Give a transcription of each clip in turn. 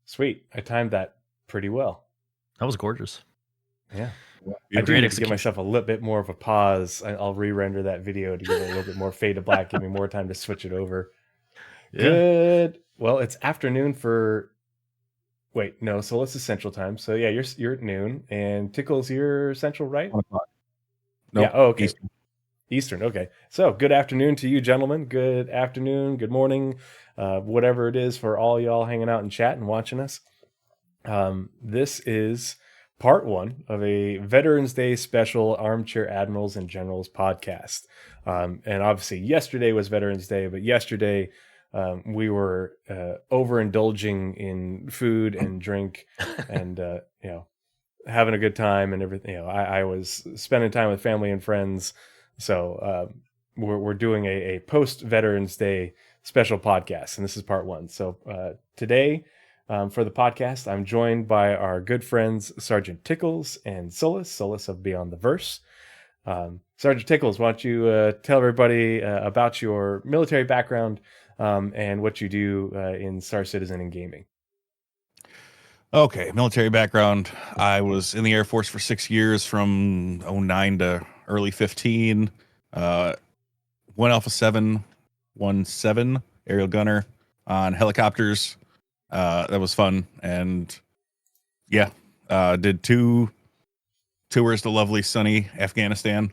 Sweet. I timed that pretty well. That was gorgeous. Yeah. I do need to give myself a little bit more of a pause. I'll re-render that video to give it a little bit more fade to black, give me more time to switch it over. Yeah. Good. Well, it's afternoon for... Wait, no, Sulyce is Central Time. So yeah, you're at noon, and Tickles, you're Central, right? 1 o'clock. Nope, yeah. Oh, okay. Eastern. Okay. So good afternoon to you, gentlemen. Good afternoon. Good morning. Whatever it is for all y'all hanging out and chat and watching us. This is part 1 of a Veterans Day special Armchair Admirals and Generals podcast. And obviously yesterday was Veterans Day, but yesterday we were overindulging in food and drink and, having a good time and everything. I was spending time with family and friends. So we're doing a post Veterans Day special podcast, and this is part 1. So today, for the podcast, I'm joined by our good friends Sgt Tickles and Sulyce. Sulyce of Beyond the Verse. Sgt Tickles, why don't you tell everybody about your military background and what you do in Star Citizen and gaming? Okay, military background. I was in the Air Force for 6 years, from 09 to early 15. 1 Alpha 7, 1-7 aerial gunner on helicopters. That was fun. And yeah, did 2 tours to lovely sunny Afghanistan,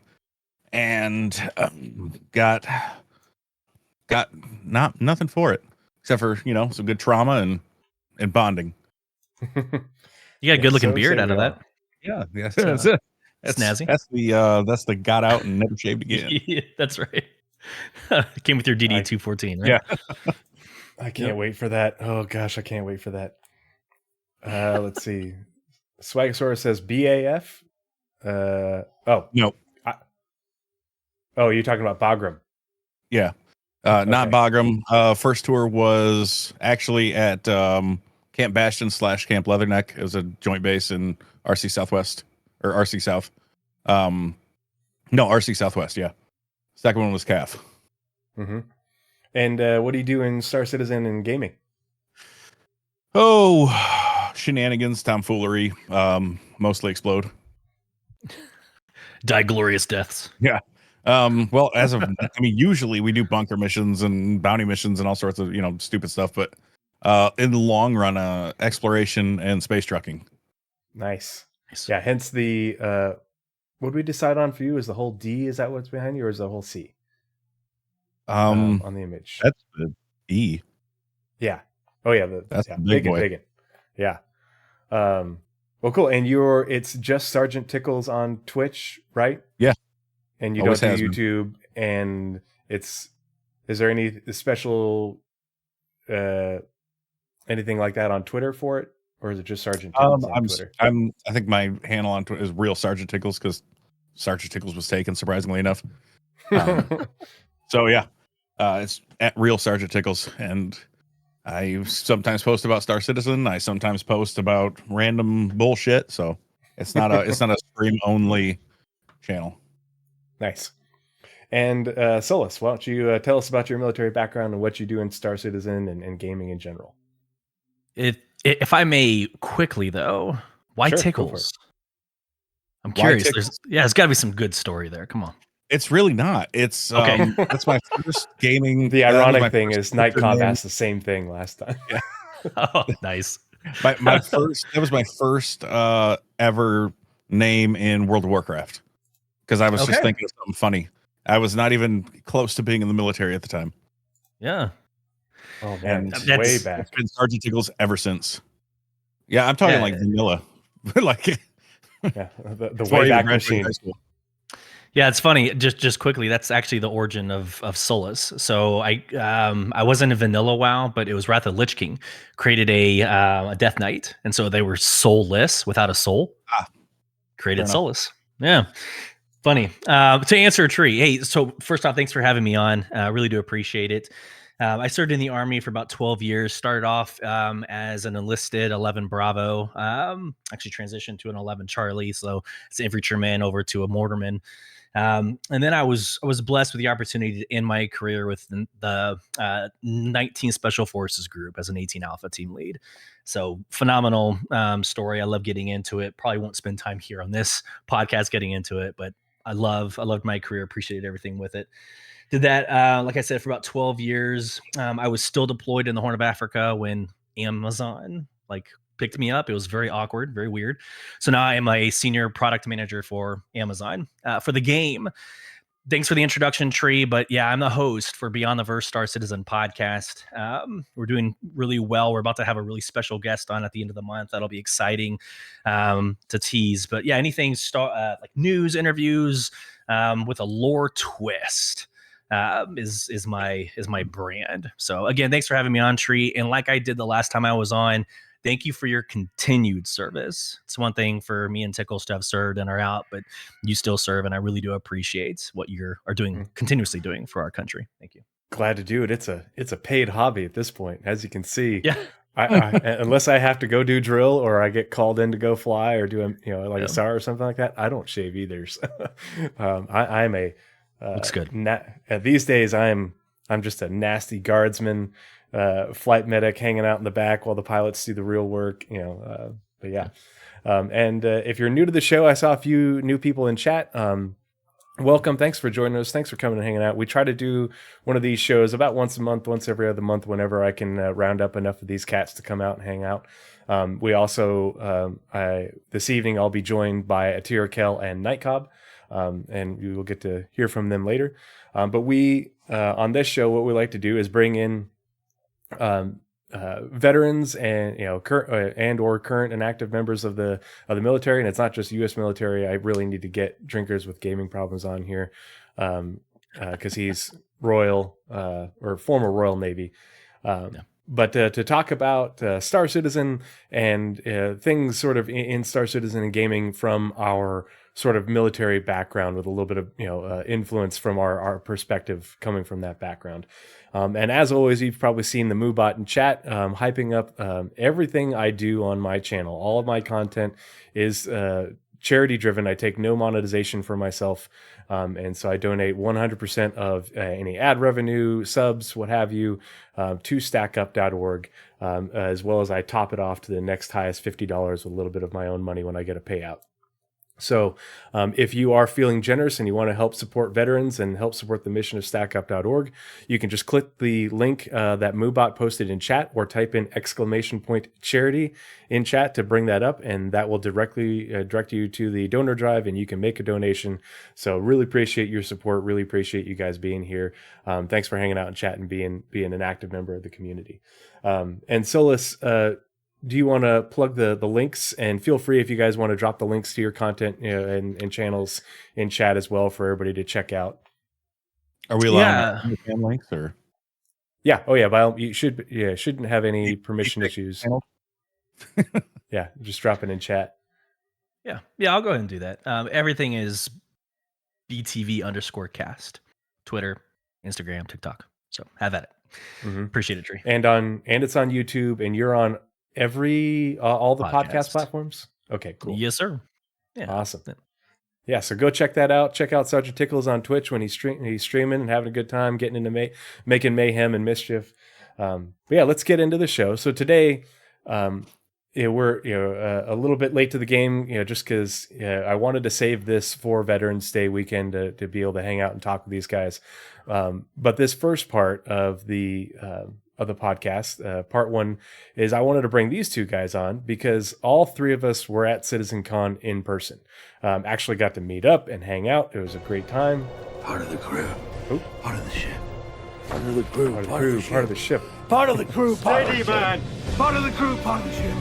and got nothing for it except for some good trauma and bonding. You got a good looking beard out of that. Yeah, that's it. That's snazzy. That's the got out and never shaved again. Yeah, that's right. Came with your DD 214, right? Yeah. I can't wait for that. Oh gosh, I can't wait for that. Let's see. Swagasaurus says BAF. Oh no. You're talking about Bagram. Yeah. Not Bagram. First tour was actually at Camp Bastion / Camp Leatherneck. It was a joint base in RC Southwest or RC South. No, RC Southwest. Yeah. Second one was CAF. Mm-hmm. And what do you do in Star Citizen and gaming? Oh, shenanigans, tomfoolery, mostly explode. Die glorious deaths. Yeah. Well, usually we do bunker missions and bounty missions and all sorts of, stupid stuff, but in the long run, exploration and space trucking. Nice. Yeah, hence the what did we decide on for you? Is the whole D, is that what's behind you, or is the whole C? On the image. That's the E. Yeah. Oh yeah, that's the big boy. Big. Yeah. Well, cool. And it's just Sgt Tickles on Twitch, right? Yeah. And you don't do YouTube, and is there any special anything like that on Twitter for it, or is it just Sgt Tickles on Twitter? I think my handle on Twitter is real Sgt Tickles, because Sgt Tickles was taken, surprisingly enough. So yeah, it's at real Sgt Tickles, and I sometimes post about Star Citizen. I sometimes post about random bullshit. So it's not a stream only channel. Nice. And Sulyce, why don't you tell us about your military background and what you do in Star Citizen and gaming in general? If I may quickly, though, why Sure, Tickles? I'm curious. There's got to be some good story there. Come on. It's really not. It's okay. That's my first gaming. The ironic thing is Night Comp asked the same thing last time. Yeah. Oh, nice. my first. That was my first ever name in World of Warcraft, because I was just thinking of something funny. I was not even close to being in the military at the time. Yeah. Oh man, that's way back. It's been Sgt Tickles ever since. Yeah, I'm talking like vanilla, like the way back machine. Yeah, it's funny. Just quickly, that's actually the origin of Sulyce. So I wasn't in vanilla WoW, but it was Wrath of Lich King created a Death Knight, and so they were soulless, without a soul. Created Sulyce. Yeah. Funny. To answer a tree. Hey, so first off, thanks for having me on. I really do appreciate it. I served in the Army for about 12 years. Started off as an enlisted 11 Bravo. Actually transitioned to an 11 Charlie. So it's an infantryman over to a mortarman. And then I was blessed with the opportunity to end my career with the 19 Special Forces group as an 18 Alpha team lead. So phenomenal story. I love getting into it. Probably won't spend time here on this podcast getting into it, but I loved my career. Appreciated everything with it. Did that, like I said, for about 12 years. I was still deployed in the Horn of Africa when Amazon picked me up. It was very awkward, very weird. So now I am a senior product manager for Amazon for the game. Thanks for the introduction, Tree. But yeah, I'm the host for Beyond the Verse Star Citizen podcast. We're doing really well. We're about to have a really special guest on at the end of the month. That'll be exciting to tease. But yeah, anything like news, interviews with a lore twist is my brand. So again, thanks for having me on, Tree. And like I did the last time I was on, thank you for your continued service. It's one thing for me and Tickles to have served and are out, but you still serve, and I really do appreciate what you are doing, continuously doing for our country. Thank you. Glad to do it. It's a paid hobby at this point, as you can see. Yeah. Unless I have to go do drill or I get called in to go fly or do a SAR or something like that, I don't shave either. So, I'm a looks good. These days, I'm just a nasty guardsman. Flight medic hanging out in the back while the pilots do the real work, but yeah. And if you're new to the show, I saw a few new people in chat. Welcome. Thanks for joining us. Thanks for coming and hanging out. We try to do one of these shows about once a month, once every other month, whenever I can round up enough of these cats to come out and hang out. We also, this evening, I'll be joined by Atira Kell and Nightcob, and we will get to hear from them later. But we, on this show, what we like to do is bring in veterans and current and active members of the military, and it's not just U.S. military. I really need to get Drinkers with Gaming Problems on here because he's Royal or former Royal Navy. But to talk about Star Citizen and things sort of in Star Citizen and gaming from our sort of military background, with a little bit of influence from our perspective coming from that background. And as always, you've probably seen the Moobot in chat hyping up everything I do on my channel. All of my content is charity driven. I take no monetization for myself. And so I donate 100% of any ad revenue, subs, what have you, to stackup.org, as well as I top it off to the next highest $50 with a little bit of my own money when I get a payout. So if you are feeling generous and you want to help support veterans and help support the mission of stackup.org, you can just click the link that Moobot posted in chat, or type in !charity in chat to bring that up, and that will directly direct you to the donor drive, and you can make a donation. So really appreciate your support. Really appreciate you guys being here. Thanks for hanging out in chat and being an active member of the community. And Sulyce, do you want to plug the links? And feel free, if you guys want to drop the links to your content and channels in chat as well for everybody to check out. Are we allowing links or? Yeah. Oh yeah. You should. Yeah. Shouldn't have any permission issues. Yeah. Just drop it in chat. Yeah. I'll go ahead and do that. Everything is BTV_cast, Twitter, Instagram, TikTok. So have at it. Appreciate it, Tree. And it's on YouTube, and you're on all the podcast platforms. Okay, cool. Yes, sir. Yeah. Awesome. Yeah, so go check that out. Check out Sgt Tickles on Twitch when he's streaming and having a good time, getting into making mayhem and mischief. But yeah, let's get into the show. So today, we're a little bit late to the game, just because I wanted to save this for Veterans Day weekend to be able to hang out and talk with these guys. But this first part of the podcast, part one, is I wanted to bring these two guys on because all three of us were at CitizenCon in person. Actually got to meet up and hang out. It was a great time. Part of the crew. Ooh. Part of the ship. Part of the crew. Part of the crew. Part of the ship. Part of the crew. Part of the ship. Part of the crew. Part of the ship.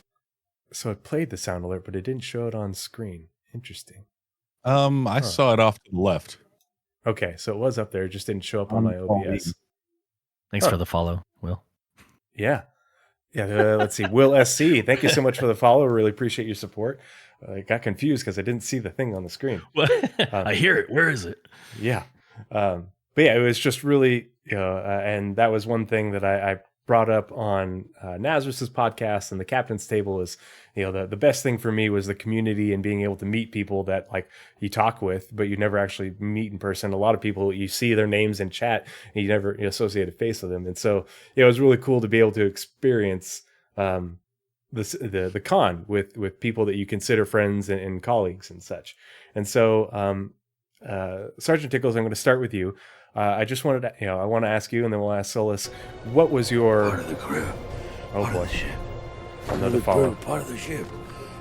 So it played the sound alert, but it didn't show it on screen. Interesting. I saw it off to the left. Okay, so it was up there. It just didn't show up on my OBS. Thanks for the follow, Will. Yeah. Let's see. Will SC, thank you so much for the follow. Really appreciate your support. I got confused because I didn't see the thing on the screen. I hear it. Where is it? Yeah. But yeah, it was just really, and that was one thing that I brought up on Nazareth's podcast and the captain's table is, the best thing for me was the community and being able to meet people that like you talk with, but you never actually meet in person. A lot of people, you see their names in chat and you never associate a face with them. And so it was really cool to be able to experience the con with people that you consider friends and colleagues and such. And so Sergeant Tickles, I'm going to start with you. I just wanted to, I want to ask you, and then we'll ask Sulyce, what was your Part of the crew. Oh Part boy, of the ship. Part another of the follow. crew. Part of the ship.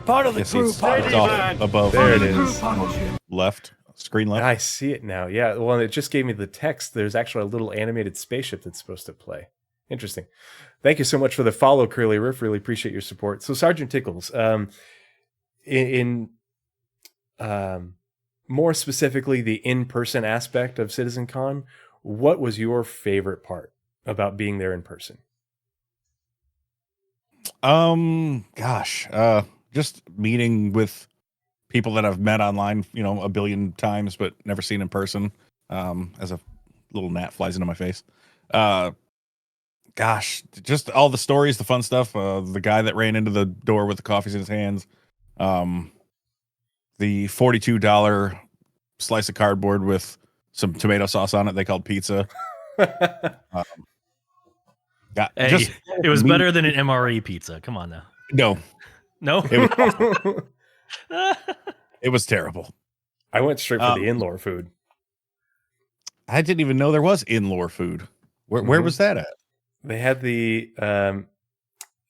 Part of the Yes, crew. it's Part of the off ship. above There it Part of the crew, is. part of the ship. left screen left. I see it now. Yeah, well, it just gave me the text. There's actually a little animated spaceship that's supposed to play. Interesting. Thank you so much for the follow, Curly Riff. Really appreciate your support. So, Sergeant Tickles, in more specifically the in-person aspect of CitizenCon, what was your favorite part about being there in person? Gosh, just meeting with people that I've met online, a billion times, but never seen in person. As a little gnat flies into my face. Gosh, just all the stories, the fun stuff. The guy that ran into the door with the coffees in his hands. The $42 slice of cardboard with some tomato sauce on it they called pizza. Hey, it was better than an MRE pizza. Come on now. No, No? it was terrible. I went straight for the in-lore food. I didn't even know there was in-lore food. Where was that at? They had the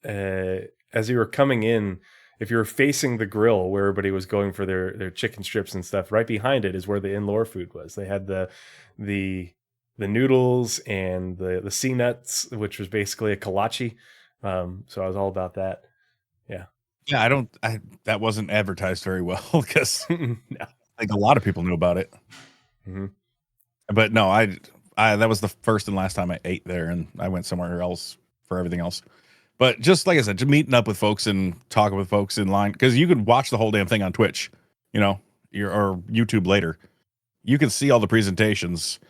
as you were coming in, if you were facing the grill where everybody was going for their chicken strips and stuff, right behind it is where the in-lore food was. They had the noodles and the sea nuts, which was basically a kolache. So I was all about that. Yeah, that wasn't advertised very well because No. I think a lot of people knew about it. Mm-hmm. But no, I that was the first and last time I ate there, and I went somewhere else for everything else. But just like I said, just meeting up with folks and talking with folks in line, because you could watch the whole damn thing on Twitch, or YouTube later. You can see all the presentations,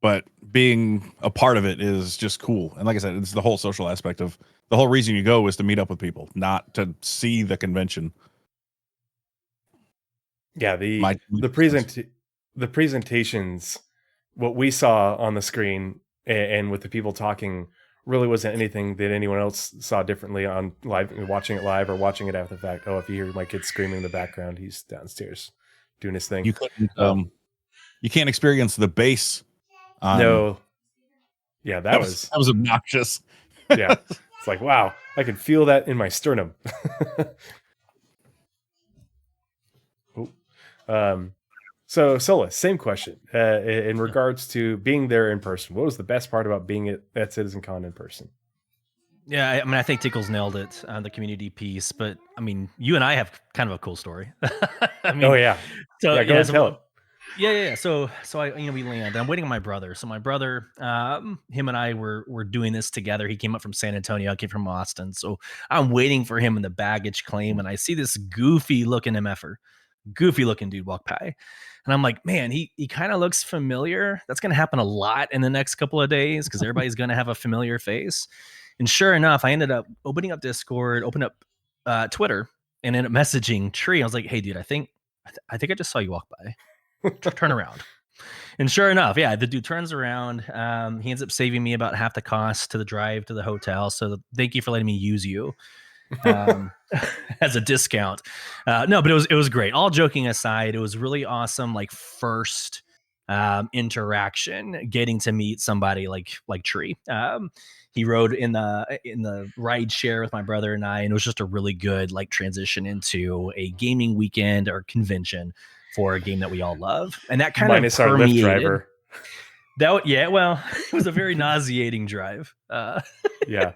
but being a part of it is just cool. And like I said, it's the whole social aspect of the whole reason you go is to meet up with people, not to see the convention. Yeah, the presentations, what we saw on the screen and with the people talking really wasn't anything that anyone else saw differently on live, watching it live or watching it after the fact. Oh, if you hear my kid screaming in the background, he's downstairs doing his thing. You couldn't, you can't experience the bass. No. Yeah, that was obnoxious. Yeah. It's like, wow, I can feel that in my sternum. So Sulyce, same question. In regards to being there in person, what was the best part about being at CitizenCon in person? Yeah, I think Tickles nailed it on the community piece. But I mean, you and I have kind of a cool story. Oh yeah, so yeah, go ahead and tell it. Yeah. So I, we land. I'm waiting on my brother. So my brother, him and I were doing this together. He came up from San Antonio. I came from Austin. So I'm waiting for him in the baggage claim, and I see this goofy looking dude walk by. And I'm like, man, he kind of looks familiar. That's going to happen a lot in the next couple of days because everybody's going to have a familiar face. And sure enough, I ended up opening up Discord, opened up Twitter, and ended up messaging Tree. I was like, hey, dude, I think I just saw you walk by. Turn around. And sure enough, yeah, the dude turns around. He ends up saving me about half the cost to the drive to the hotel. So thank you for letting me use you as a discount. No, but it was great. All joking aside, it was really awesome. Like first interaction, getting to meet somebody like Tree. He rode in the ride share with my brother and I, and it was just a really good like transition into a gaming weekend or convention for a game that we all love. And that kind minus of permeated. Our Lyft driver. Well, it was a very nauseating drive. Yeah.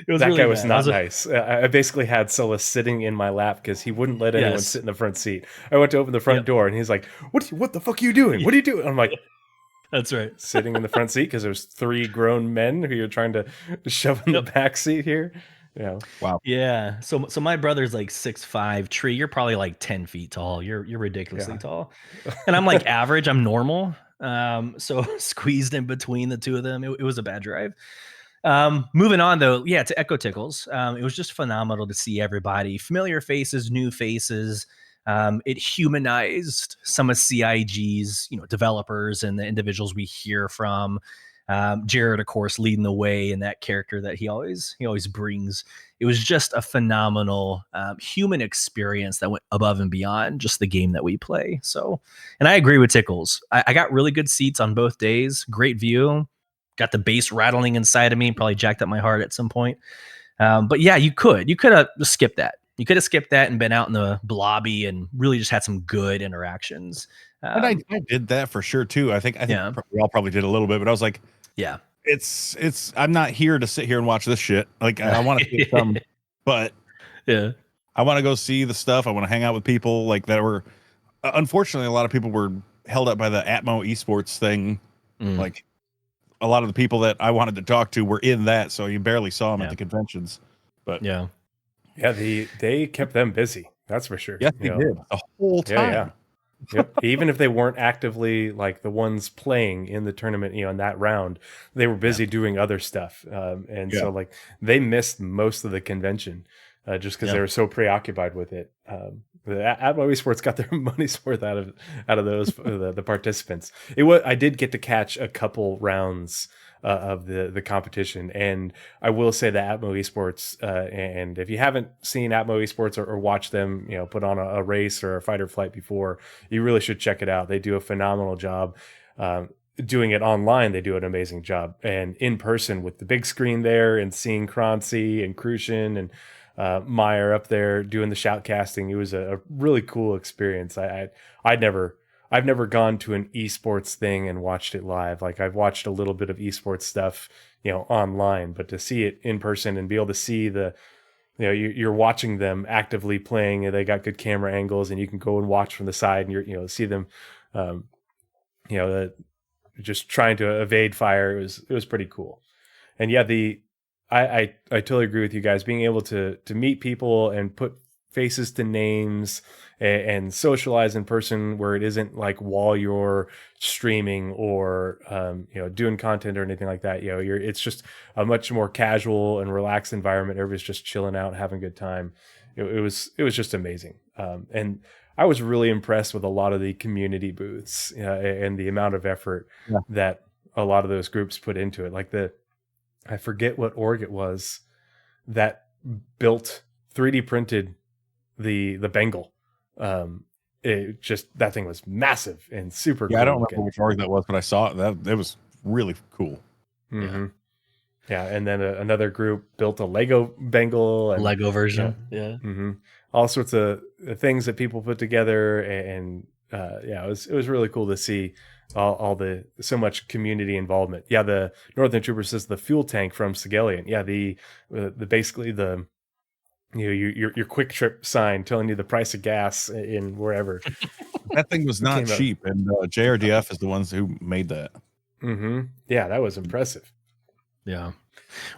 It was that really guy was bad. not nice. I basically had Sulyce sitting in my lap because he wouldn't let anyone sit in the front seat. I went to open the front door and he's like, what the fuck are you doing? What are you doing? I'm like, that's right. Sitting in the front seat because there's 3 grown men who you're trying to shove in the back seat here. Yeah. Wow. Yeah. So my brother's like 6'5". Tree, you're probably like 10 feet tall. You're ridiculously tall. And I'm like average. I'm normal. So squeezed in between the two of them. It was a bad drive. Moving on though, yeah, to Echo Tickles. It was just phenomenal to see everybody, familiar faces, new faces. It humanized some of CIG's, developers and the individuals we hear from. Jared, of course, leading the way in that character that he always brings. It was just a phenomenal human experience that went above and beyond just the game that we play. So, and I agree with Tickles. I got really good seats on both days. Great view. Got the bass rattling inside of me. Probably jacked up my heart at some point. But yeah, you could have skipped that. You could have skipped that and been out in the lobby and really just had some good interactions. And I did that for sure too. I think we all probably did a little bit, but I was like, yeah, it's I'm not here to sit here and watch this shit. Like I want to see some, but yeah, I want to go see the stuff. I want to hang out with people like that were. Unfortunately, a lot of people were held up by the Atmo esports thing. Like a lot of the people that I wanted to talk to were in that, so you barely saw them at the conventions. But yeah, they kept them busy. That's for sure. Yes, they did the whole time. Yeah. Yep. Even if they weren't actively like the ones playing in the tournament, in that round, they were busy doing other stuff. So like they missed most of the convention just because they were so preoccupied with it. The Atmo Esports got their money's worth out of those the participants. I did get to catch a couple rounds of the competition, and I will say that Atmo Esports, and if you haven't seen Atmo Esports or watched them, put on a race or a fight or flight before, you really should check it out. They do a phenomenal job. Doing it online, they do an amazing job, and in person with the big screen there and seeing Croncy and Crucian and Meyer up there doing the shoutcasting, it was a really cool experience. I've never gone to an esports thing and watched it live. Like I've watched a little bit of esports stuff, online, but to see it in person and be able to see you're watching them actively playing, and they got good camera angles, and you can go and watch from the side, and see them, just trying to evade fire. It was pretty cool. And yeah, I totally agree with you guys. Being able to meet people and put faces to names and socialize in person, where it isn't like while you're streaming or doing content or anything like that. It's just a much more casual and relaxed environment. Everybody's just chilling out, having a good time. It was just amazing. And I was really impressed with a lot of the community booths and the amount of effort that a lot of those groups put into it. Like I forget what org it was that built 3D printed the Bengal. That thing was massive and super cool. I don't remember which org that was, but I saw it. That was really cool. Mm-hmm. Yeah, and then another group built a Lego Bengal, and Lego version. All sorts of things that people put together, and it was really cool to see all the so much community involvement. Yeah, the Northern Trooper says the fuel tank from Sigelian. Yeah, the basically the your quick trip sign telling you the price of gas in wherever. That thing was not cheap, and JRDF is the ones who made that. Yeah, that was impressive. Yeah.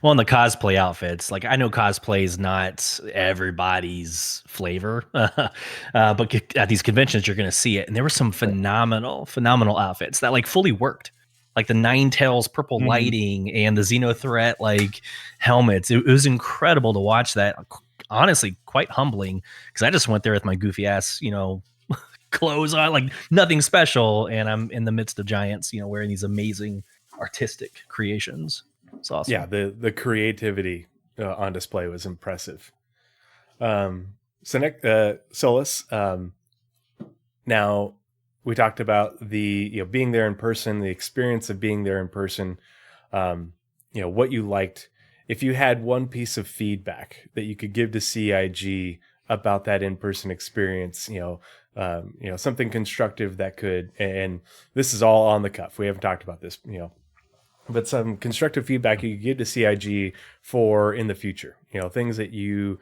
Well, in the cosplay outfits, like I know cosplay is not everybody's flavor, but at these conventions you're going to see it, and there were some phenomenal outfits that like fully worked, like the Nine Tails purple lighting and the Xenothreat like helmets. It was incredible to watch that. Honestly, quite humbling, because I just went there with my goofy ass, clothes on, like nothing special, and I'm in the midst of giants, wearing these amazing artistic creations. It's awesome. Yeah, the creativity on display was impressive. So next, Sulyce. Now we talked about the being there in person, the experience of being there in person. What you liked. If you had one piece of feedback that you could give to CIG about that in-person experience, something constructive that could, and this is all on the cuff. We haven't talked about this, but some constructive feedback you could give to CIG for in the future, things that you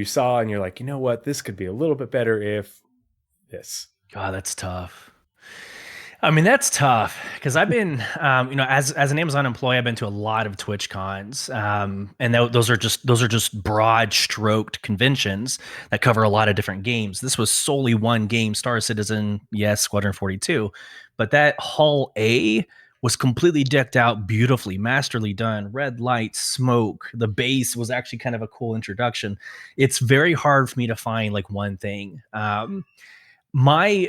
saw and you're like, what, this could be a little bit better if this. God, that's tough. I mean, that's tough because I've been, as an Amazon employee, I've been to a lot of Twitch cons, and those are just broad stroked conventions that cover a lot of different games. This was solely one game, Star Citizen, yes, Squadron 42, but that Hall A was completely decked out beautifully, masterly done, red lights, smoke. The base was actually kind of a cool introduction. It's very hard for me to find like one thing. My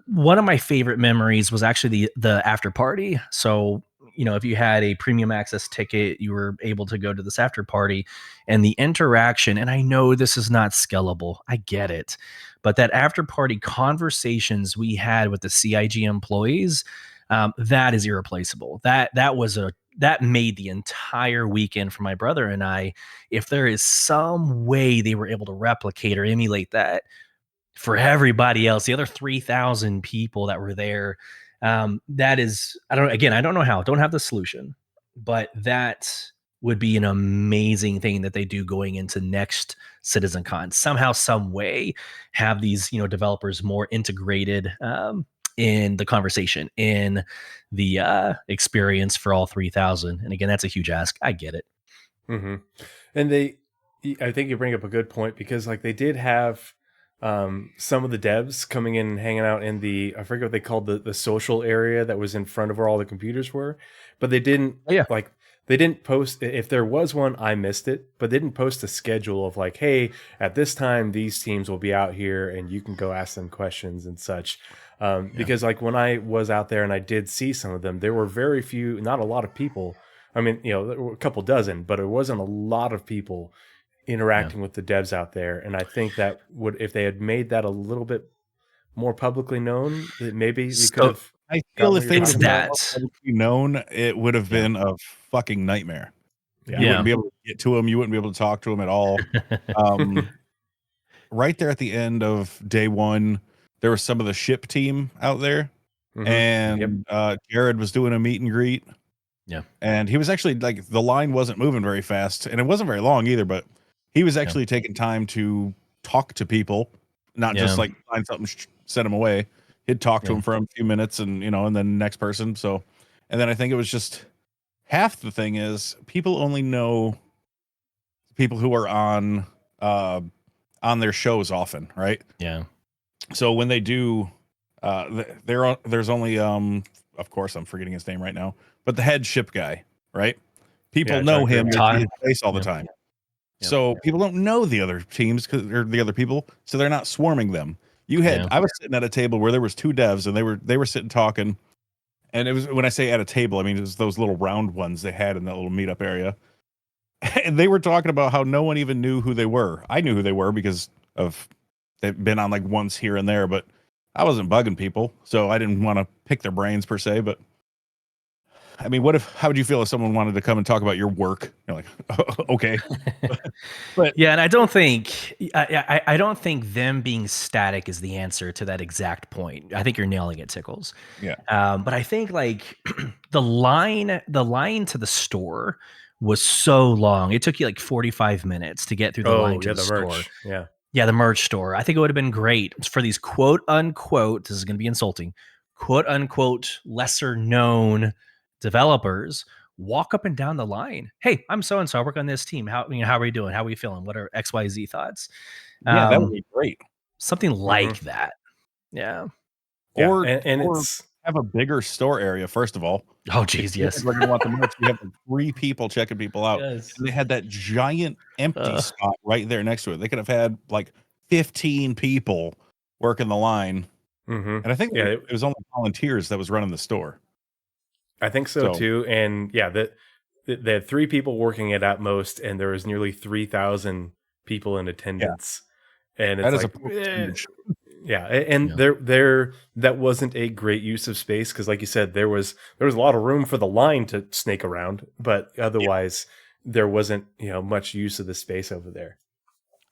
one of my favorite memories was actually the after party. So, if you had a premium access ticket, you were able to go to this after party, and the interaction. And I know this is not scalable. I get it. But that after party conversations we had with the CIG employees, that is irreplaceable. That made the entire weekend for my brother and I. If there is some way they were able to replicate or emulate that for everybody else, the other 3,000 people that were there, that is, I don't know how, don't have the solution, but that would be an amazing thing that they do going into next CitizenCon. Somehow, some way, have these developers more integrated in the conversation, in the experience for all 3,000. And again, that's a huge ask. I get it. Mm-hmm. And I think you bring up a good point, because like they did have some of the devs coming in and hanging out in I forget what they called the social area that was in front of where all the computers were, but they didn't they didn't post, if there was one, I missed it, but they didn't post a schedule of like, hey, at this time, these teams will be out here and you can go ask them questions and such. Because like when I was out there and I did see some of them, there were very few, not a lot of people. I mean, there were a couple dozen, but it wasn't a lot of people interacting with the devs out there. And I think that if they had made that a little bit more publicly known, that maybe they could have. I feel if they would have been that publicly known, it would have been a fucking nightmare. Yeah. You wouldn't be able to get to them. You wouldn't be able to talk to them at all. Right there at the end of day one, there was some of the ship team out there, and Jared was doing a meet and greet. Yeah, and he was actually like, the line wasn't moving very fast, and it wasn't very long either, but he was actually taking time to talk to people, not just like find something, send them away. He'd talk to him for a few minutes, and and then next person. So, and then I think it was just half the thing is people only know people who are on their shows often, right? Yeah. So when they do, there's only of course I'm forgetting his name right now, but the head ship guy, right? People know him, they see his face all the time. So people don't know the other teams or the other people, so they're not swarming them. I was sitting at a table where there was two devs, and they were sitting talking, and it was, when I say at a table, I mean it was those little round ones they had in that little meetup area, and they were talking about how no one even knew who they were. I knew who they were because they've been on like once here and there, but I wasn't bugging people, so I didn't want to pick their brains per se. But I mean, how would you feel if someone wanted to come and talk about your work? You're like, oh, okay. But and I don't think them being static is the answer to that exact point. I think you're nailing it, Tickles. Yeah. But I think like the line to the store was so long. It took you like 45 minutes to get through the line to the store. Merch. Yeah. Yeah, the merch store. I think it would have been great for these quote unquote, this is going to be insulting, quote unquote lesser known developers walk up and down the line. Hey, I'm so and so. I work on this team. How are you doing? How are you feeling? What are XYZ thoughts? Yeah, that would be great. Something like that. Yeah. Or it's have a bigger store area, first of all. Oh, geez, yes. We're gonna want the merch. We have 3 people checking people out. Yes. And they had that giant empty spot right there next to it. They could have had like 15 people working the line. And I think it was only volunteers that was running the store. I think so too. And they had 3 people working it at most, and there was nearly 3,000 people in attendance. Yeah. And it's there that wasn't a great use of space, because like you said, there was a lot of room for the line to snake around, but otherwise there wasn't much use of the space over there.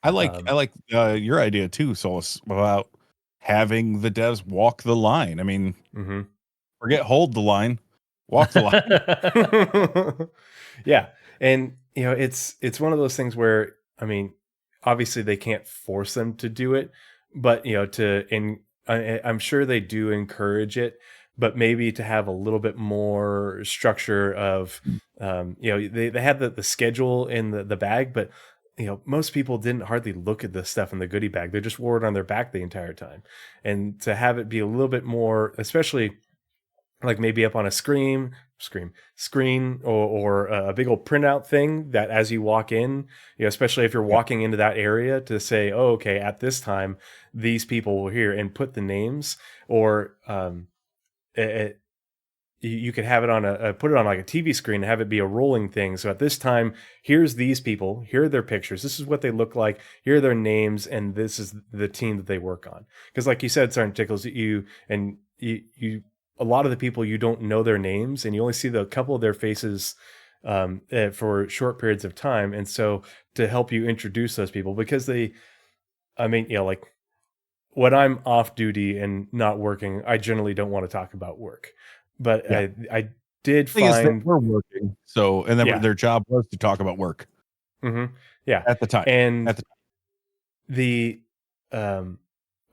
I like your idea too, Sulyce, about having the devs walk the line. I mean, forget hold the line. Walk the line. Yeah. And it's one of those things where, I mean, obviously they can't force them to do it, but I'm sure they do encourage it, but maybe to have a little bit more structure of they had the schedule in the bag, but most people didn't hardly look at the stuff in the goodie bag. They just wore it on their back the entire time. And to have it be a little bit more, especially like maybe up on a screen or a big old printout thing that as you walk in, especially if you're walking into that area, to say, oh, okay, at this time these people were here, and put the names, or you could have it on put it on like a TV screen and have it be a rolling thing. So at this time, here's these people, here are their pictures, this is what they look like, here are their names, and this is the team that they work on. Because like you said, Sgt Tickles, you a lot of the people, you don't know their names, and you only see a couple of their faces for short periods of time. And so to help you introduce those people, because like when I'm off duty and not working, I generally don't want to talk about work. But Yeah. I did The thing is that find we're working, so and then Yeah. their job was to talk about work yeah, at the time. and the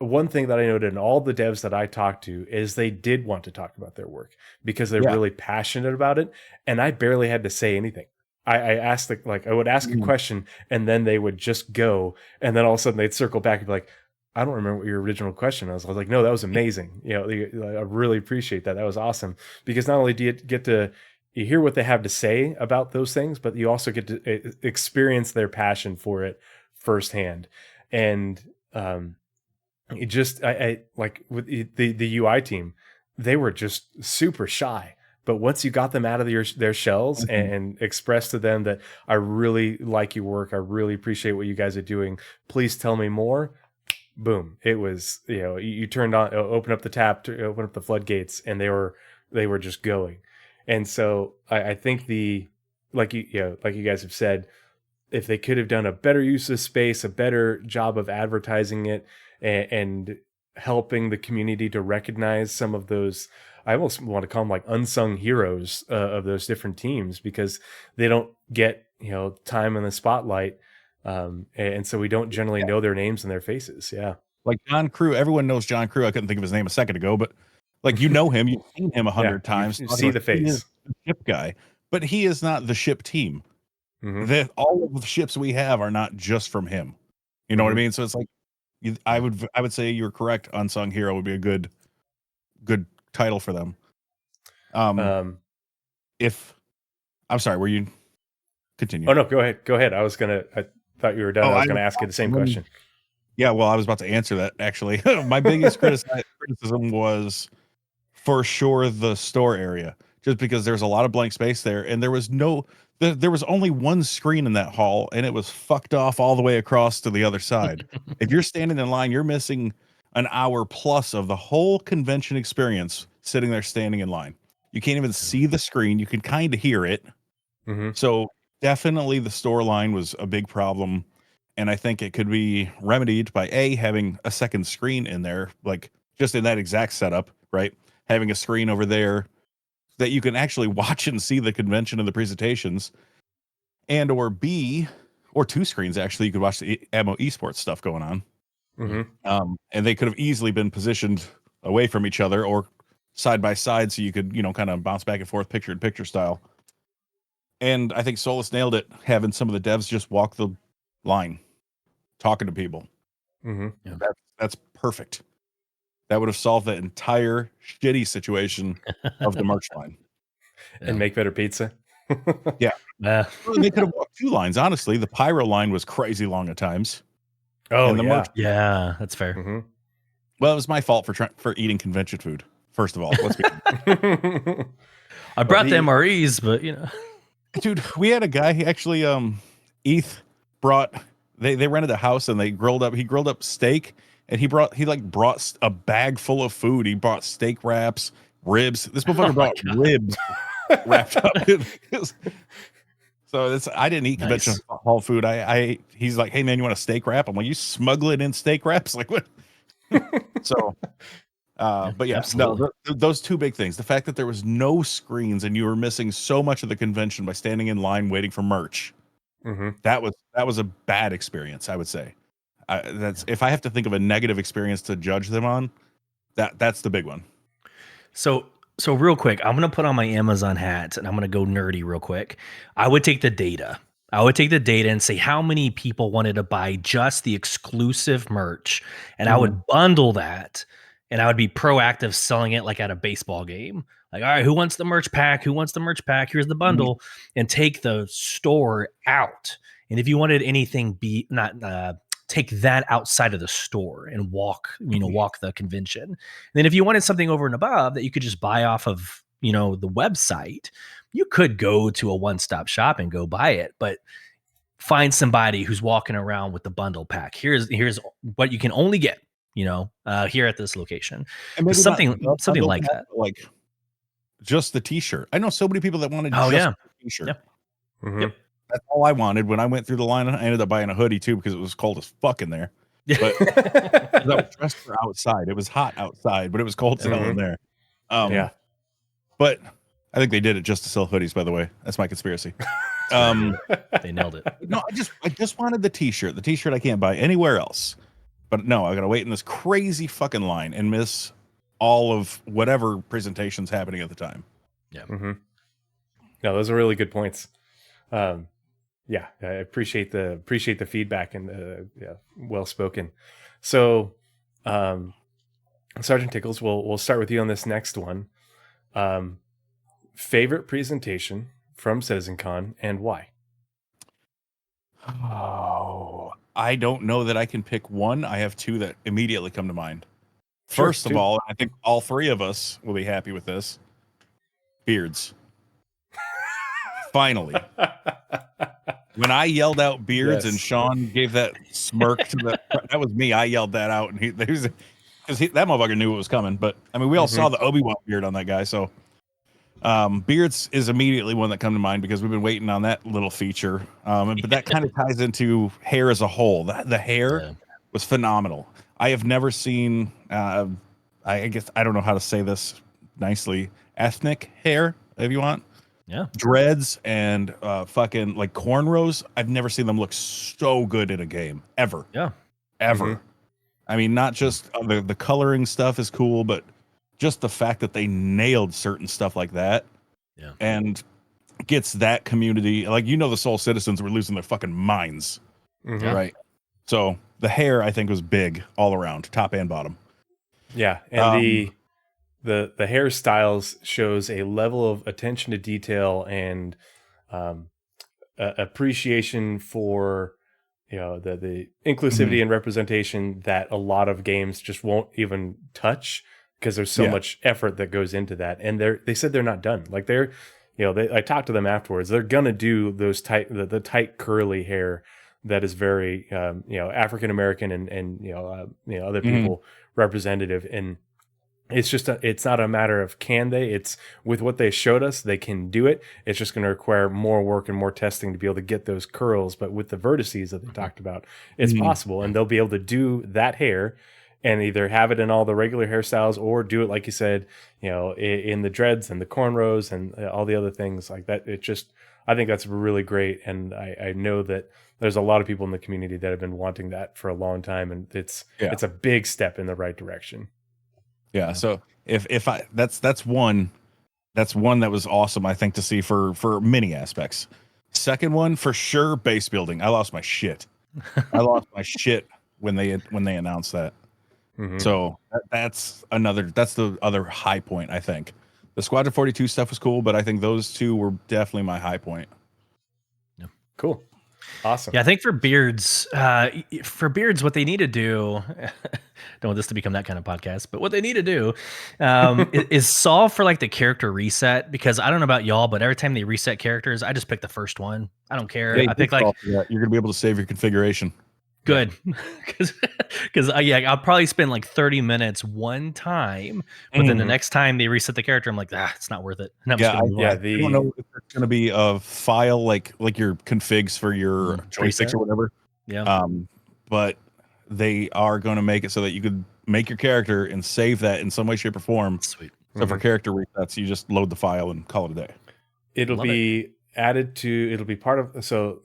one thing that I noted in all the devs that I talked to is they did want to talk about their work because they're Yeah. really passionate about it, and I barely had to say anything. I asked I would ask a question, and then they would just go, and then all of a sudden they'd circle back and be like, I don't remember what your original question was. I was like, no, that was amazing. I really appreciate that. That was awesome. Because not only do you get to you hear what they have to say about those things, but you also get to experience their passion for it firsthand. And it just, I like with the UI team, they were just super shy. But once you got them out of their shells and expressed to them that I really like your work, I really appreciate what you guys are doing, please tell me more. Boom! It was, you turned on, open up the tap, to open up the floodgates, and they were just going. And so I think like you guys have said, if they could have done a better use of space, a better job of advertising it, and helping the community to recognize some of those, I almost want to call them like unsung heroes of those different teams, because they don't get time in the spotlight. And so we don't generally know their names and their faces. Yeah. Like John Crew, everyone knows John Crew. I couldn't think of his name a second ago, but like, know him, you've seen him 100 times. You see the face. He is the ship guy, but he is not the ship team. Mhm. All of the ships we have are not just from him. You know what I mean? So it's like, I would say you're correct. Unsung hero would be a good title for them. If I'm sorry, were you continue? Oh no, go ahead. I thought you were done. I was going to ask you the same question. Yeah, well, I was about to answer that actually. My biggest criticism was for sure the store area, just because there's a lot of blank space there, and there was only one screen in that hall, and it was fucked off all the way across to the other side. If you're standing in line, you're missing an hour plus of the whole convention experience sitting there standing in line. You can't even see the screen. You can kind of hear it. So definitely the store line was a big problem. And I think it could be remedied by having a second screen in there, like just in that exact setup, right? Having a screen over there that you can actually watch and see the convention and the presentations, and or two screens actually, you could watch the ammo esports stuff going on. And they could have easily been positioned away from each other or side by side, so you could kind of bounce back and forth, picture in picture style. And I think Sulyce nailed it, having some of the devs just walk the line, talking to people. That's perfect. That would have solved the entire shitty situation of the merch line. And make better pizza. Yeah. They could have walked two lines. Honestly, the pyro line was crazy long at times. Oh, and the merch, yeah, that's fair. Well, it was my fault for eating convention food. First of all, let's be I brought the MREs, but dude, we had a guy. He actually, ETH brought. They rented a house and he grilled up steak, and he brought a bag full of food. He brought steak wraps, ribs. This motherfucker brought ribs wrapped up. So I didn't eat convention hall food. He's like, hey man, you want a steak wrap? I'm like, you smuggling in steak wraps? Like what? So, but yeah, no, those two big things. The fact that there was no screens and you were missing so much of the convention by standing in line waiting for merch. That was a bad experience, I would say. If I have to think of a negative experience to judge them on, that's the big one. So real quick, I'm going to put on my Amazon hat and I'm going to go nerdy real quick. I would take the data. And say how many people wanted to buy just the exclusive merch, and I would bundle that and I would be proactive selling it like at a baseball game. Like, all right, who wants the merch pack? Who wants the merch pack? Here's the bundle, and take the store out. And if you wanted anything, take that outside of the store and walk the convention. And then if you wanted something over and above that you could just buy off of, the website, you could go to a one-stop shop and go buy it, but find somebody who's walking around with the bundle pack. Here's what you can only get, here at this location. And maybe something like pack, that. Like just the t-shirt. I know so many people that wanted the t-shirt. Yeah. Mm-hmm. Yep. That's all I wanted. When I went through the line, I ended up buying a hoodie too because it was cold as fuck in there. But I was dressed for outside. It was hot outside, but it was cold as hell in there. Yeah. But I think they did it just to sell hoodies, by the way. That's my conspiracy. They nailed it. No, I just wanted the t-shirt. The t-shirt I can't buy anywhere else. But no, I gotta wait in this crazy fucking line and miss all of whatever presentations happening at the time. Yeah. Mm-hmm. No, those are really good points. Yeah, I appreciate the feedback and well spoken. So, Sgt Tickles, we'll start with you on this next one. Favorite presentation from CitizenCon and why? Oh, I don't know that I can pick one. I have two that immediately come to mind. Sure, First of all, I think all three of us will be happy with this. Beards. Finally. When I yelled out beards and Sean gave that smirk to that was me. I yelled that out, and that motherfucker knew it was coming. But I mean, we all saw the Obi-Wan beard on that guy. So beards is immediately one that come to mind because we've been waiting on that little feature. But that kind of ties into hair as a whole. The hair was phenomenal. I have never seen, I guess, I don't know how to say this nicely, ethnic hair, if you want. Yeah. Dreads and fucking like cornrows. I've never seen them look so good in a game ever. Yeah. Ever. Mm-hmm. I mean, not just the coloring stuff is cool, but just the fact that they nailed certain stuff like that. Yeah. And gets that community, like, the Soul Citizens were losing their fucking minds. Mm-hmm. Right. So the hair, I think, was big all around, top and bottom. Yeah. And the hairstyles shows a level of attention to detail and appreciation for the inclusivity and representation that a lot of games just won't even touch because there's so much effort that goes into that. And they said they're not done. Like I talked to them afterwards. They're gonna do those the tight curly hair that is very African American and other people representative. And it's just it's not a matter of can they. It's with what they showed us, they can do it. It's just going to require more work and more testing to be able to get those curls. But with the vertices that they talked about, it's possible, and they'll be able to do that hair and either have it in all the regular hairstyles or do it like you said, in the dreads and the cornrows and all the other things like that. I think that's really great, and I know that there's a lot of people in the community that have been wanting that for a long time, and it's a big step in the right direction. Yeah. So if I that's one that was awesome, I think, to see for many aspects. Second one, for sure, base building. I lost my shit. I lost my shit when they announced that. Mm-hmm. So that's the other high point, I think. The Squadron 42 stuff was cool, but I think those two were definitely my high point. Yeah. Cool. Awesome. Yeah, I think for beards, what they need to do, don't want this to become that kind of podcast, but what they need to do is solve for like the character reset, because I don't know about y'all, but every time they reset characters, I just pick the first one. I don't care. I pick like you're going to be able to save your configuration. Good, because I'll probably spend like 30 minutes one time, but then the next time they reset the character, I'm like, it's not worth it. And I'm just gonna move on. I don't know if there's going to be a file like your configs for your joysticks or whatever. Yeah. But they are going to make it so that you could make your character and save that in some way, shape, or form. Sweet. So for character resets, you just load the file and call it a day. It'll be part of. So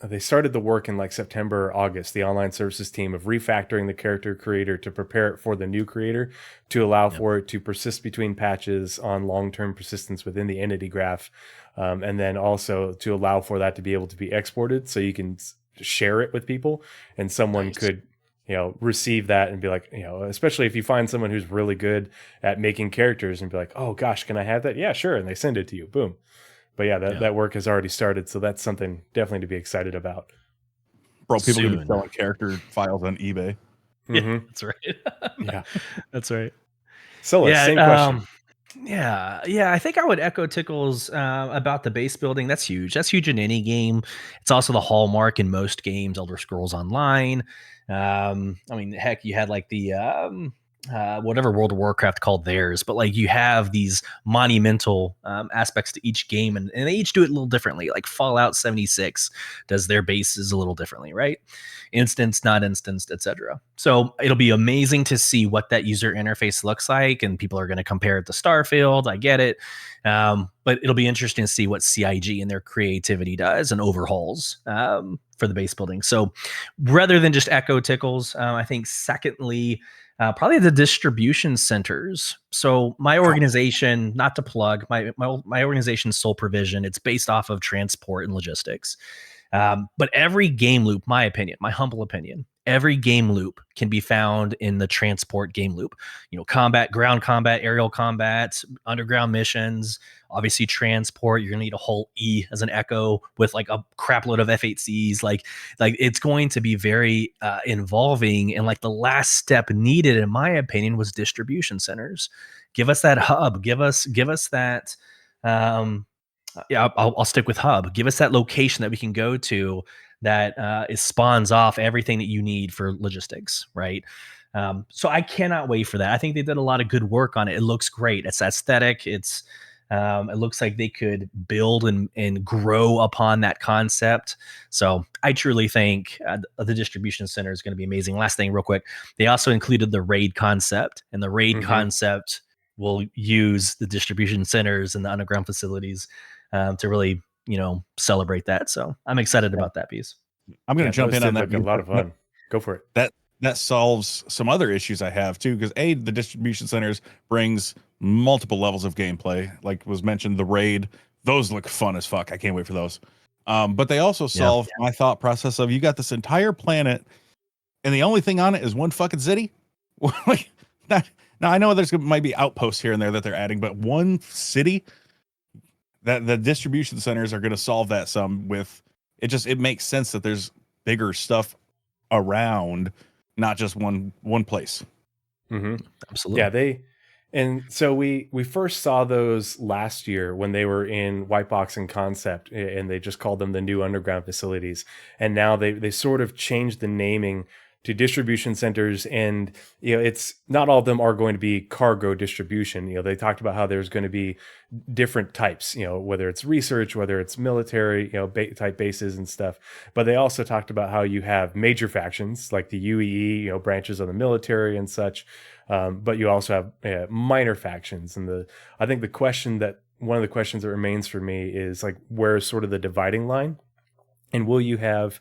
they started the work in like September or August, the online services team, of refactoring the character creator to prepare it for the new creator, to allow for it to persist between patches on long-term persistence within the entity graph. And then also to allow for that to be able to be exported so you can share it with people, and someone could receive that and be like, especially if you find someone who's really good at making characters and be like, oh gosh, can I have that? Yeah, sure. And they send it to you. Boom. But yeah, that work has already started. So that's something definitely to be excited about. Bro, people are going to be selling character files on eBay. Yeah, that's right. Yeah, that's right. So same question. Yeah. I think I would echo Tickles about the base building. That's huge. That's huge in any game. It's also the hallmark in most games. Elder Scrolls Online. I mean, heck, you had like the whatever World of Warcraft called theirs, but like you have these monumental aspects to each game, and they each do it a little differently. Like Fallout 76 does their bases a little differently, right? Instanced, not instanced, etc. So it'll be amazing to see what that user interface looks like, and people are going to compare it to Starfield. I get it, but it'll be interesting to see what CIG and their creativity does and overhauls for the base building. So rather than just echo Tickles, I think secondly, probably the distribution centers. So my organization, not to plug, my organization's Sole Provision, it's based off of transport and logistics. But every game loop, my opinion, my humble opinion, every game loop can be found in the transport game loop. Combat, ground combat, aerial combat, underground missions, obviously transport. You're going to need a whole E as an echo with like a crap load of F8Cs. Like it's going to be very involving. And like the last step needed, in my opinion, was distribution centers. Give us that hub. Give us that. I'll stick with hub. Give us that location that we can go to that it spawns off everything that you need for logistics, right? So I cannot wait for that. I think they did a lot of good work on it. It looks great. It's aesthetic. It looks like they could build and grow upon that concept. So I truly think the distribution center is going to be amazing. Last thing, real quick, they also included the raid concept, and the raid concept will use the distribution centers and the underground facilities to really, celebrate that. So I'm excited about that piece. I'm going to jump in on that. A lot of fun. Go for it. That solves some other issues I have too, because the distribution centers brings multiple levels of gameplay. Like was mentioned, the raid, those look fun as fuck. I can't wait for those. But they also solve my thought process of you got this entire planet, and the only thing on it is one fucking city. Like that. Now I know might be outposts here and there that they're adding, but one city. That the distribution centers are going to solve that some with it. It makes sense that there's bigger stuff around, not just one place. Absolutely. Yeah, and so we first saw those last year when they were in White Box and Concept, and they just called them the new underground facilities. And now they sort of changed the naming to distribution centers, and it's not all of them are going to be cargo distribution. They talked about how there's going to be different types, whether it's research, whether it's military, type bases and stuff. But they also talked about how you have major factions like the UEE, branches of the military and such. But you also have minor factions. And I think one of the questions that remains for me is like, where's sort of the dividing line? And will you have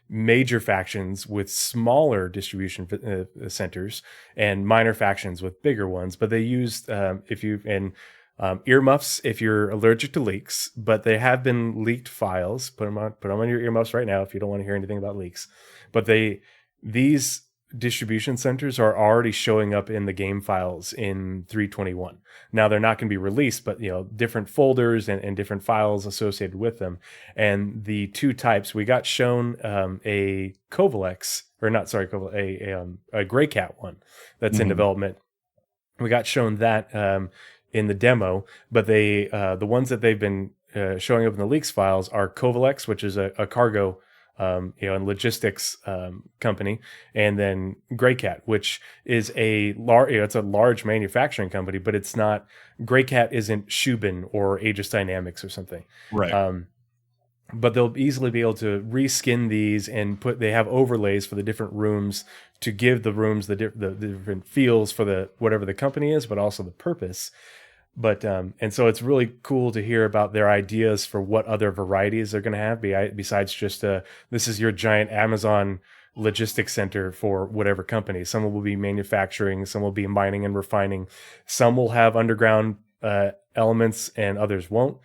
major factions with smaller distribution centers and minor factions with bigger ones? But they used earmuffs if you're allergic to leaks, but they have been leaked files. Put them on your earmuffs right now if you don't want to hear anything about leaks. But these distribution centers are already showing up in the game files in 321. Now they're not going to be released, but different folders and different files associated with them. And the two types we got shown a Kovalex, or not, sorry, a Gray Cat one that's in development. We got shown that in the demo, but the ones that they've been showing up in the leaks files are Kovalex, which is a cargo and logistics company, and then Gray Cat, which is it's a large manufacturing company, but it's not. Gray Cat isn't Shubin or Aegis Dynamics or something, right? But they'll easily be able to reskin these and they have overlays for the different rooms to give the rooms the different feels for whatever the company is, but also the purpose. But and so it's really cool to hear about their ideas for what other varieties they're going to have besides just this is your giant Amazon logistics center for whatever company. Some will be manufacturing, some will be mining and refining, some will have underground elements, and others won't.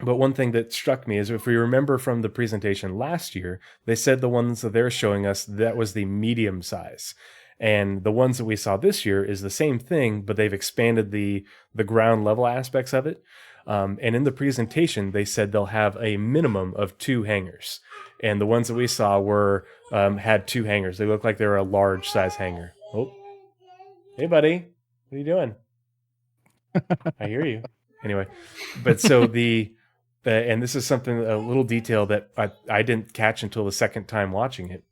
But one thing that struck me is, if we remember from the presentation last year, they said the ones that they're showing us, that was the medium size. And the ones that we saw this year is the same thing, but they've expanded the ground level aspects of it. And in the presentation, they said they'll have a minimum of 2 hangars. And the ones that we saw were had 2 hangars. They look like they're a large size hangar. Oh, hey buddy, what are you doing? I hear you. Anyway, but so and this is something, a little detail that I didn't catch until the second time watching it.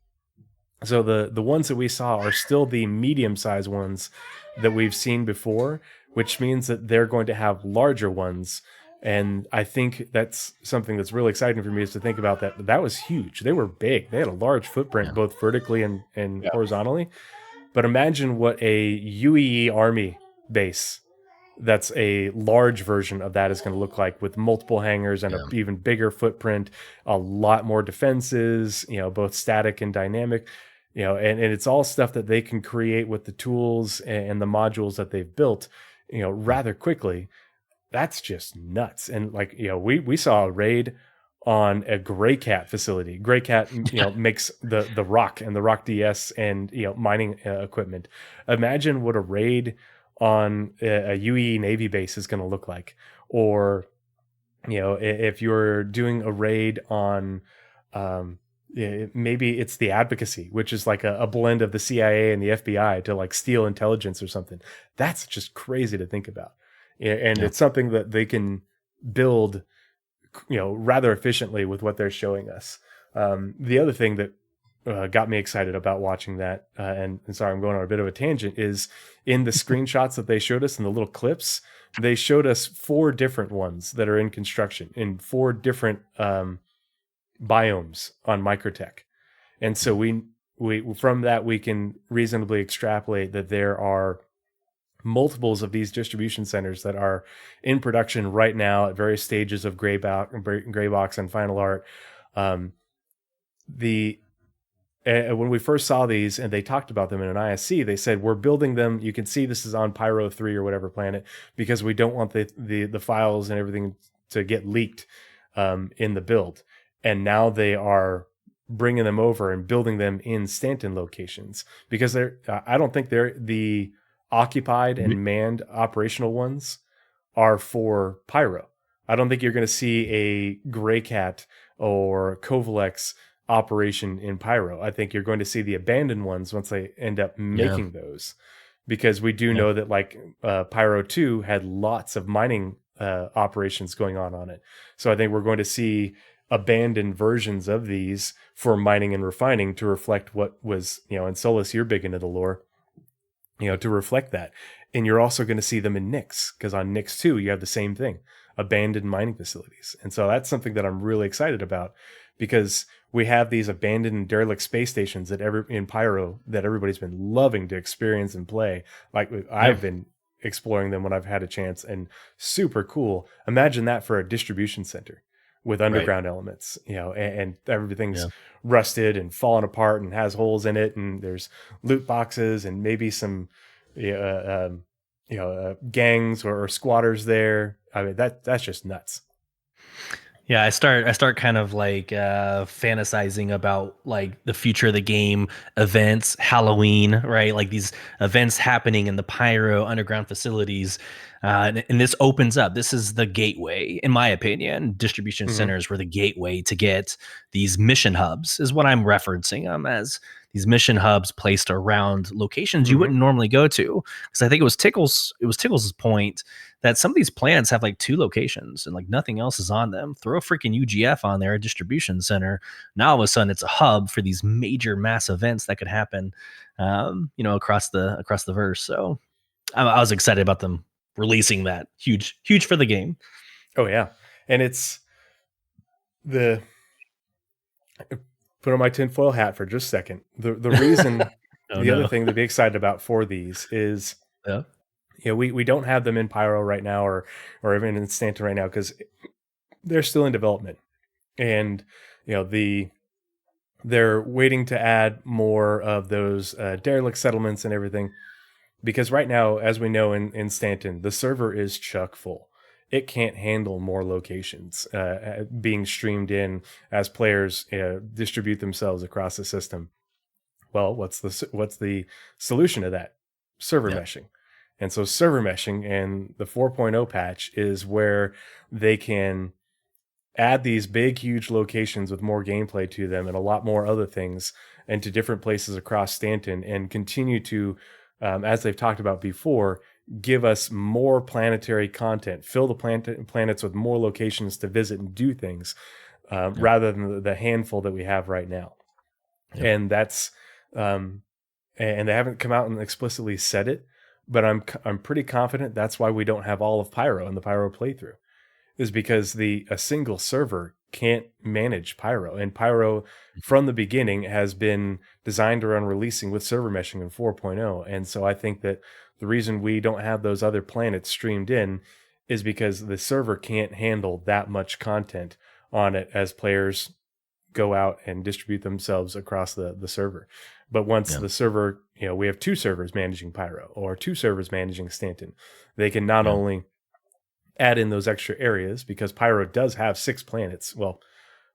So the ones that we saw are still the medium-sized ones that we've seen before, which means that they're going to have larger ones. And I think that's something that's really exciting for me, is to think about that. That was huge. They were big. They had a large footprint, both vertically and horizontally. But imagine what a UEE Army base that's a large version of that is going to look like, with multiple hangars and an even bigger footprint, a lot more defenses, both static and dynamic, and it's all stuff that they can create with the tools and the modules that they've built, rather quickly. That's just nuts. And we saw a raid on a Grey Cat facility. Grey Cat, makes the Rock and the Rock DS and, mining equipment. Imagine what a raid on a UE Navy base is going to look like. Or, if you're doing a raid on, maybe it's the Advocacy, which is like a blend of the CIA and the FBI to steal intelligence or something. That's just crazy to think about. And it's something that they can build, rather efficiently with what they're showing us. The other thing that got me excited about watching that, and sorry, I'm going on a bit of a tangent, is in the screenshots that they showed us in the little clips, they showed us 4 different ones that are in construction in 4 different biomes on Microtech. And so we from that, we can reasonably extrapolate that there are multiples of these distribution centers that are in production right now at various stages of gray box and final art. When we first saw these and they talked about them in an ISC, they said, we're building them. You can see this is on Pyro 3 or whatever planet, because we don't want the files and everything to get leaked in the build. And now they are bringing them over and building them in Stanton locations, because I don't think they're the occupied and manned operational ones are for Pyro. I don't think you're going to see a Grey Cat or Kovalex operation in Pyro. I think you're going to see the abandoned ones once they end up making those, because we do know that Pyro 2 had lots of mining operations going on it. So I think we're going to see abandoned versions of these for mining and refining to reflect what was, and Sulyce, you're big into the lore, to reflect that. And you're also going to see them in Nyx, because on Nyx 2, you have the same thing, abandoned mining facilities. And so that's something that I'm really excited about, because we have these abandoned and derelict space stations in Pyro that everybody's been loving to experience and play. I've been exploring them when I've had a chance, and super cool. Imagine that for a distribution center with underground elements, and everything's rusted and fallen apart and has holes in it, and there's loot boxes and maybe some gangs or squatters there. I mean, that's just nuts. Yeah, I start kind of fantasizing about the future of the game, events, Halloween, right? Like these events happening in the Pyro underground facilities. And this opens up. This is the gateway, in my opinion. Distribution centers were the gateway to get these mission hubs, is what I'm referencing them as. These mission hubs placed around locations you wouldn't normally go to. Because I think it was Tickles' point that some of these plants have 2 locations and nothing else is on them. Throw a freaking UGF on there, a distribution center. Now all of a sudden it's a hub for these major mass events that could happen, across the verse. So I was excited about them releasing that. Huge for the game. Oh yeah. And it's put on my tinfoil hat for just a second. The reason, other thing to be excited about for these is, we don't have them in Pyro right now, or even in Stanton right now, because they're still in development, and they're waiting to add more of those derelict settlements and everything, because right now, as we know in Stanton, the server is chock full. it can't handle more locations being streamed in as players distribute themselves across the system. Well, what's the solution to that? Server meshing. And so server meshing and the 4.0 patch is where they can add these big, huge locations with more gameplay to them and a lot more other things into different places across Stanton, and continue to, as they've talked about before, give us more planetary content, fill the planets with more locations to visit and do things, rather than the handful that we have right now. Yep. And that's, and they haven't come out and explicitly said it, but I'm pretty confident that's why we don't have all of Pyro in the Pyro playthrough, is because a single server can't manage Pyro, and Pyro from the beginning has been designed around releasing with server meshing in 4.0. And so I think that the reason we don't have those other planets streamed in is because the server can't handle that much content on it as players go out and distribute themselves across the server. But once the server, we have 2 servers managing Pyro or 2 servers managing Stanton, they can not only add in those extra areas, because Pyro does have 6 planets, well,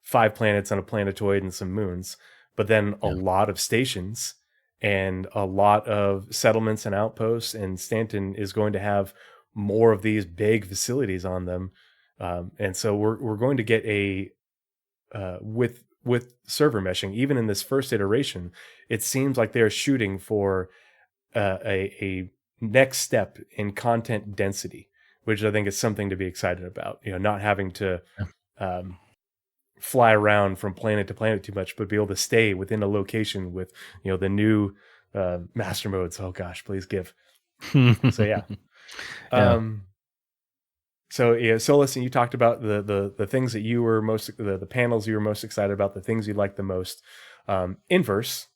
5 planets and a planetoid and some moons, but then a lot of stations and a lot of settlements and outposts, and Stanton is going to have more of these big facilities on them. And so we're going to get with server meshing, even in this first iteration, it seems like they're shooting for a next step in content density, which I think is something to be excited about. Not having to fly around from planet to planet too much, but be able to stay within a location with the new master modes. Oh gosh, please give. So yeah. So Sulyce, and you talked about the things that you were most, the panels you were most excited about, the things you liked the most. Inverse,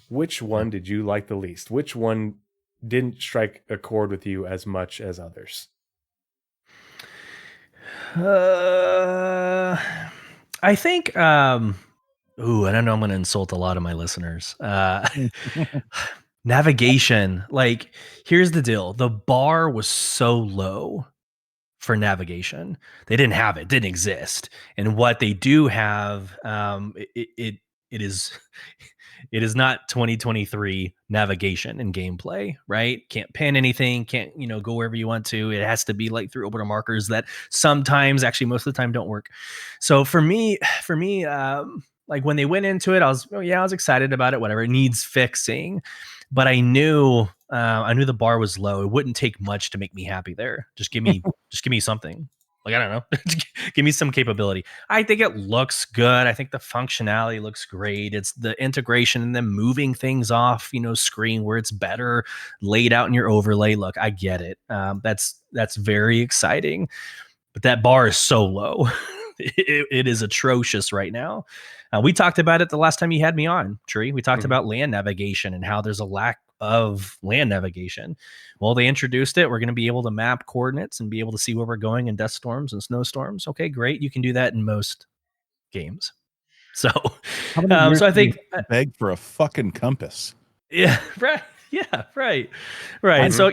which one did you like the least? Which one didn't strike a chord with you as much as others? I think, I don't know, I'm going to insult a lot of my listeners. Navigation, like, here's the deal. The bar was so low for navigation. They didn't have it, didn't exist. And what they do have, it is not 2023 navigation and gameplay, right? Can't pin anything, can't, go wherever you want to. It has to be like through orbital markers that sometimes, actually most of the time, don't work. So for me, like when they went into it, I was excited about it, whatever. It needs fixing. But I knew the bar was low. It wouldn't take much to make me happy there. Just give me something. Like, I don't know, give me some capability. I think it looks good. I think the functionality looks great. It's the integration and then moving things off, screen where it's better laid out in your overlay. Look, I get it. That's very exciting, but that bar is so low. It is atrocious right now. We talked about it the last time you had me on, Tree. We talked about land navigation and how there's a lack of land navigation. Well, they introduced it. We're going to be able to map coordinates and be able to see where we're going in dust storms and snowstorms. Okay, great. You can do that in most games. So, so I think beg for a fucking compass. Yeah, right. Yeah, right. Right. So,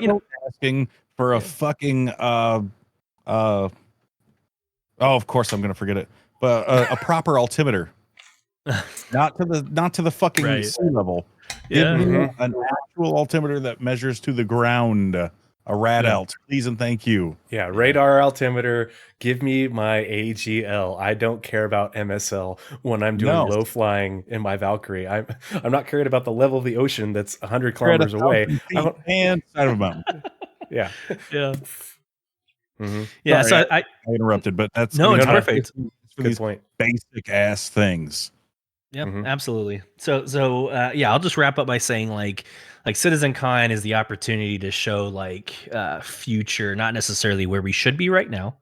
asking for a fucking of course I'm going to forget it. But a proper altimeter. not to the fucking sea level. Yeah. An actual altimeter that measures to the ground. A rad alt, please and thank you. Yeah, radar altimeter. Give me my AGL. I don't care about MSL when I'm doing low flying in my Valkyrie. I'm not caring about the level of the ocean that's 100 kilometers away. And side of a mountain. Yeah. Yeah. Yeah. Sorry, so I interrupted, but that's it's perfect. Good point. Basic ass things. Yep, absolutely. So I'll just wrap up by saying like CitizenCon is the opportunity to show like future, not necessarily where we should be right now.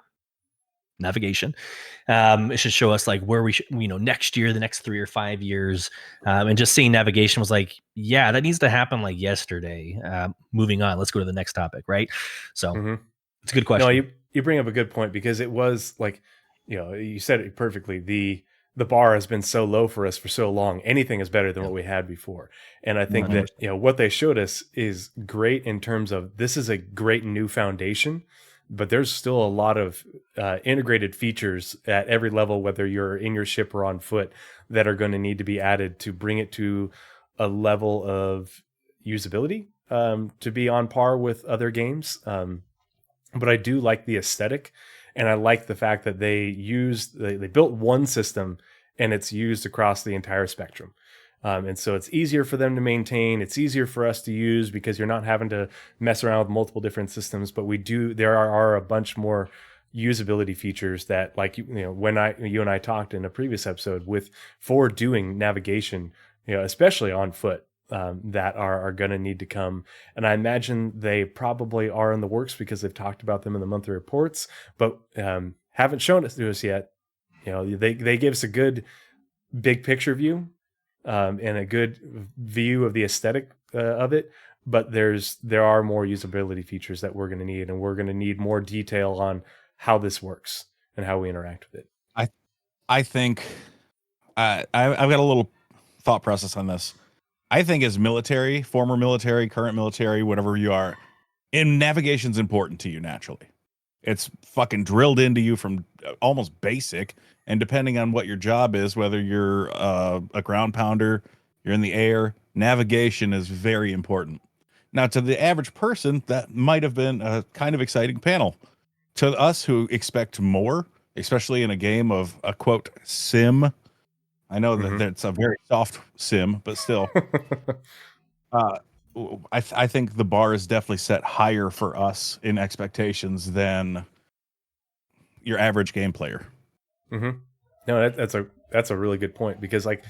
Navigation. It should show us like where we should, next year, the next 3 or 5 years. And just seeing navigation was like, yeah, that needs to happen like yesterday. Moving on, let's go to the next topic, right? So it's a good question. No, you bring up a good point, because it was like, you said it perfectly. The bar has been so low for us for so long. Anything is better than what we had before. And I think 100%. That, what they showed us is great in terms of this is a great new foundation, but there's still a lot of integrated features at every level, whether you're in your ship or on foot, that are going to need to be added to bring it to a level of usability to be on par with other games. But I do like the aesthetic, and I like the fact that they built one system and it's used across the entire spectrum. And so it's easier for them to maintain. It's easier for us to use because you're not having to mess around with multiple different systems. But there are a bunch more usability features that, like, when you and I talked in a previous episode for doing navigation, especially on foot, that are going to need to come. And I imagine they probably are in the works because they've talked about them in the monthly reports, but haven't shown it to us yet. They give us a good big picture view and a good view of the aesthetic of it, but there are more usability features that we're going to need, and we're going to need more detail on how this works and how we interact with it. I think I've got a little thought process on this. I think as military, former military, current military, whatever you are, and navigation's important to you naturally. It's fucking drilled into you from almost basic. And depending on what your job is, whether you're a ground pounder, you're in the air, navigation is very important. Now, to the average person, that might have been a kind of exciting panel. To us who expect more, especially in a game of a quote sim, I know that that's a very soft sim, but still, I think the bar is definitely set higher for us in expectations than your average game player. Mm-hmm. No, that's a really good point, because like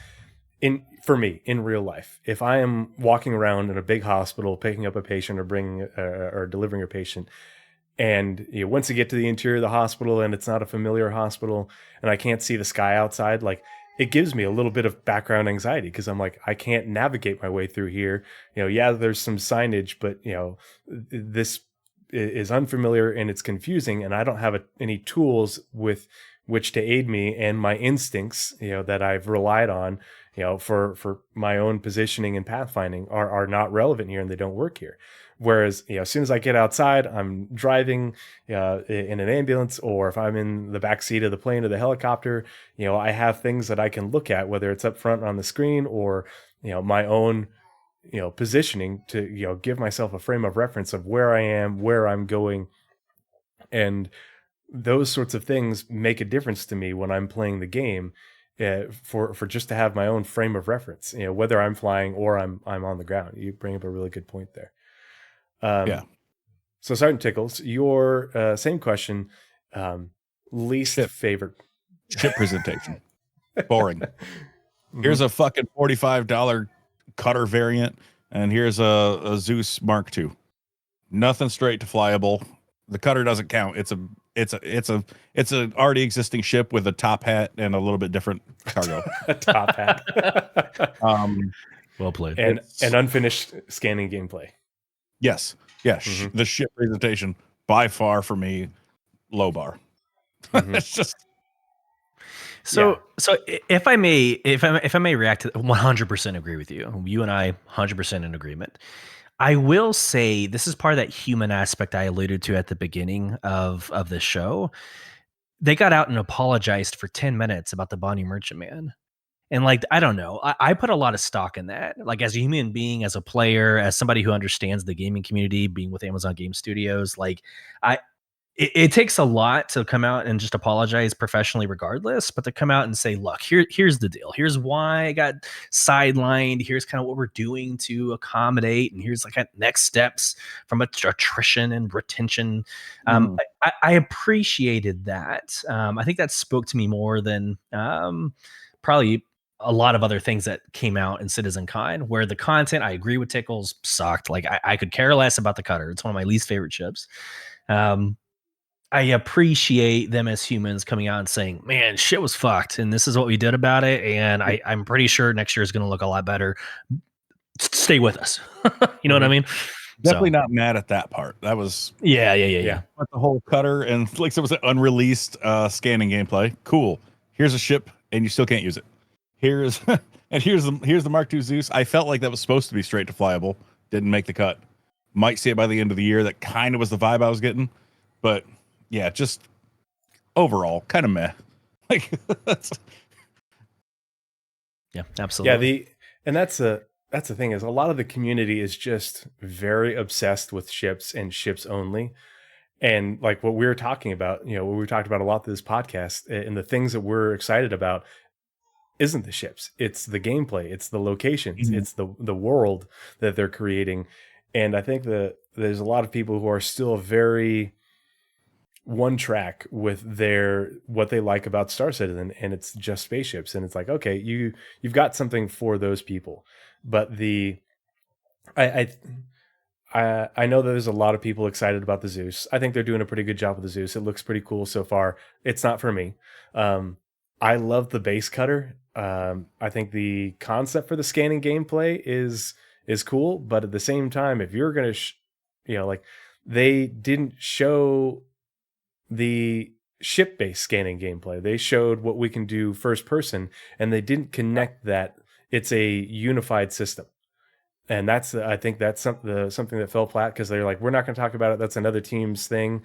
for me in real life, if I am walking around in a big hospital picking up a patient or delivering a patient, and once you get to the interior of the hospital and it's not a familiar hospital and I can't see the sky outside, like, it gives me a little bit of background anxiety, because I'm like, I can't navigate my way through here. Yeah, there's some signage, but this is unfamiliar and it's confusing, and I don't have any tools with which to aid me, and my instincts, that I've relied on, for my own positioning and pathfinding are not relevant here, and they don't work here. Whereas, as soon as I get outside, I'm driving in an ambulance, or if I'm in the back seat of the plane or the helicopter, I have things that I can look at, whether it's up front on the screen or, my own, positioning to, give myself a frame of reference of where I am, where I'm going. And those sorts of things make a difference to me when I'm playing the game, for just to have my own frame of reference, whether I'm flying or I'm on the ground. You bring up a really good point there. Yeah. So Sgt Tickles, your same question, least favorite ship presentation. Boring. Here's a fucking $45 cutter variant, and here's a Zeus Mark II. Nothing straight to flyable. The cutter doesn't count. It's a already existing ship with a top hat and a little bit different cargo. A top hat. Well played. And unfinished scanning gameplay. Yes. The ship presentation, by far for me, low bar. It's just so if I may react to 100% agree with you. You and I 100% in agreement. I will say this is part of that human aspect I alluded to at the beginning of this show. They got out and apologized for 10 minutes about the Bonnie Merchantman. And like, I don't know, I put a lot of stock in that. Like, as a human being, as a player, as somebody who understands the gaming community, being with Amazon Game Studios, like it takes a lot to come out and just apologize professionally regardless, but to come out and say, look, here's the deal. Here's why I got sidelined. Here's kind of what we're doing to accommodate. And here's like next steps from attrition and retention. I appreciated that. I think that spoke to me more than probably a lot of other things that came out in CitizenCon, where the content, I agree with Tickles, sucked. Like I could care less about the cutter. It's one of my least favorite ships. I appreciate them as humans coming out and saying, man, shit was fucked, and this is what we did about it. And I'm pretty sure next year is going to look a lot better. Stay with us. You know what I mean? Definitely not mad at that part. That was yeah. But the whole cutter and like there was an unreleased scanning gameplay. Cool. Here's a ship, and you still can't use it. Here's the Mark II Zeus. I felt like that was supposed to be straight to flyable. Didn't make the cut. Might see it by the end of the year. That kind of was the vibe I was getting. But yeah, just overall kind of meh. Like that's Yeah, absolutely. And that's the thing is a lot of the community is just very obsessed with ships and ships only. And like what we were talking about, what we talked about a lot through this podcast, and the things that we're excited about isn't the ships, it's the gameplay, it's the locations, it's the world that they're creating. And I think that there's a lot of people who are still very one track with what they like about Star Citizen, and it's just spaceships. And it's like, okay, you've got something for those people, but I know that there's a lot of people excited about the Zeus. I think they're doing a pretty good job with the Zeus. It looks pretty cool so far. It's not for me. I love the base cutter. I think the concept for the scanning gameplay is cool, but at the same time, if you're gonna, like they didn't show the ship-based scanning gameplay. They showed what we can do first person, and they didn't connect that it's a unified system. And I think that's something that fell flat because they're like, we're not going to talk about it. That's another team's thing.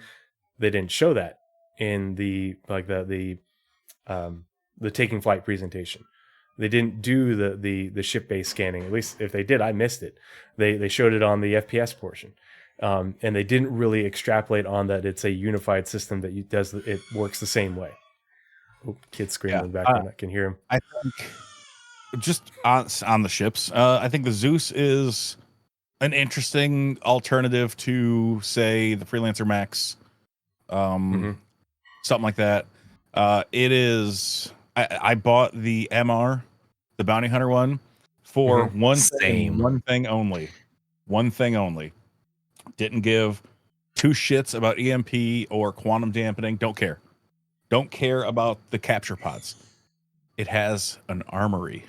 They didn't show that in the taking flight presentation. They didn't do the ship-based scanning. At least if they did, I missed it. They showed it on the FPS portion. And they didn't really extrapolate on that it's a unified system that it works the same way. Oh, kid screaming in the background. I can hear him. I think just on the ships, I think the Zeus is an interesting alternative to, say, the Freelancer Max, something like that. It is. I bought the MR, the Bounty Hunter one, for one thing only. One thing only. Didn't give two shits about EMP or quantum dampening. Don't care. Don't care about the capture pods. It has an armory.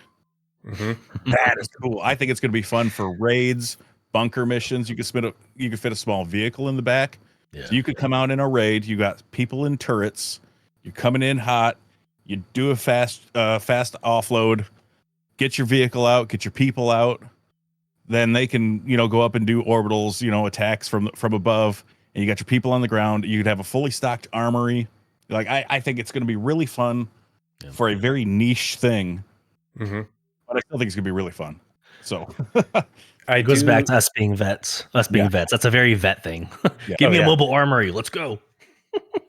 That is cool. I think it's going to be fun for raids, bunker missions. You could fit a small vehicle in the back. Yeah. So you could come out in a raid. You got people in turrets. You're coming in hot. You do a fast offload. Get your vehicle out. Get your people out. Then they can, go up and do orbitals, attacks from above, and you got your people on the ground. You could have a fully stocked armory. Like, I think it's going to be really fun for a very niche thing, but I still think it's going to be really fun. So it goes back to us being vets. Vets. That's a very vet thing. Give me a mobile armory. Let's go.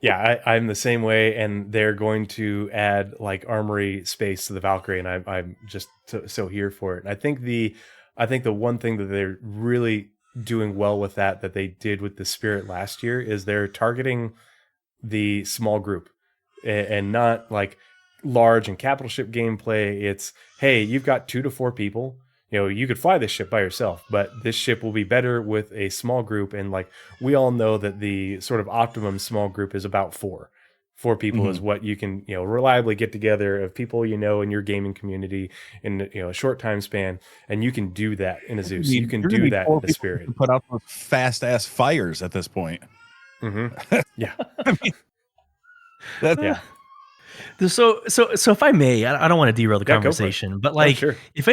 Yeah, I'm the same way, and they're going to add like armory space to the Valkyrie, and I'm just so here for it. And I think the one thing that they're really doing well with that they did with the Spirit last year is they're targeting the small group and not like large and capital ship gameplay. It's, hey, you've got 2 to 4 people. You could fly this ship by yourself, but this ship will be better with a small group. And like, we all know that the sort of optimum small group is about 4 people is what you can, reliably get together of people, in your gaming community in, a short time span. And you can do that in a Zeus. You can do that in the Spirit. Put out those fast ass fires at this point. Yeah. I mean, yeah. So if I may, I don't want to derail the conversation, but like, if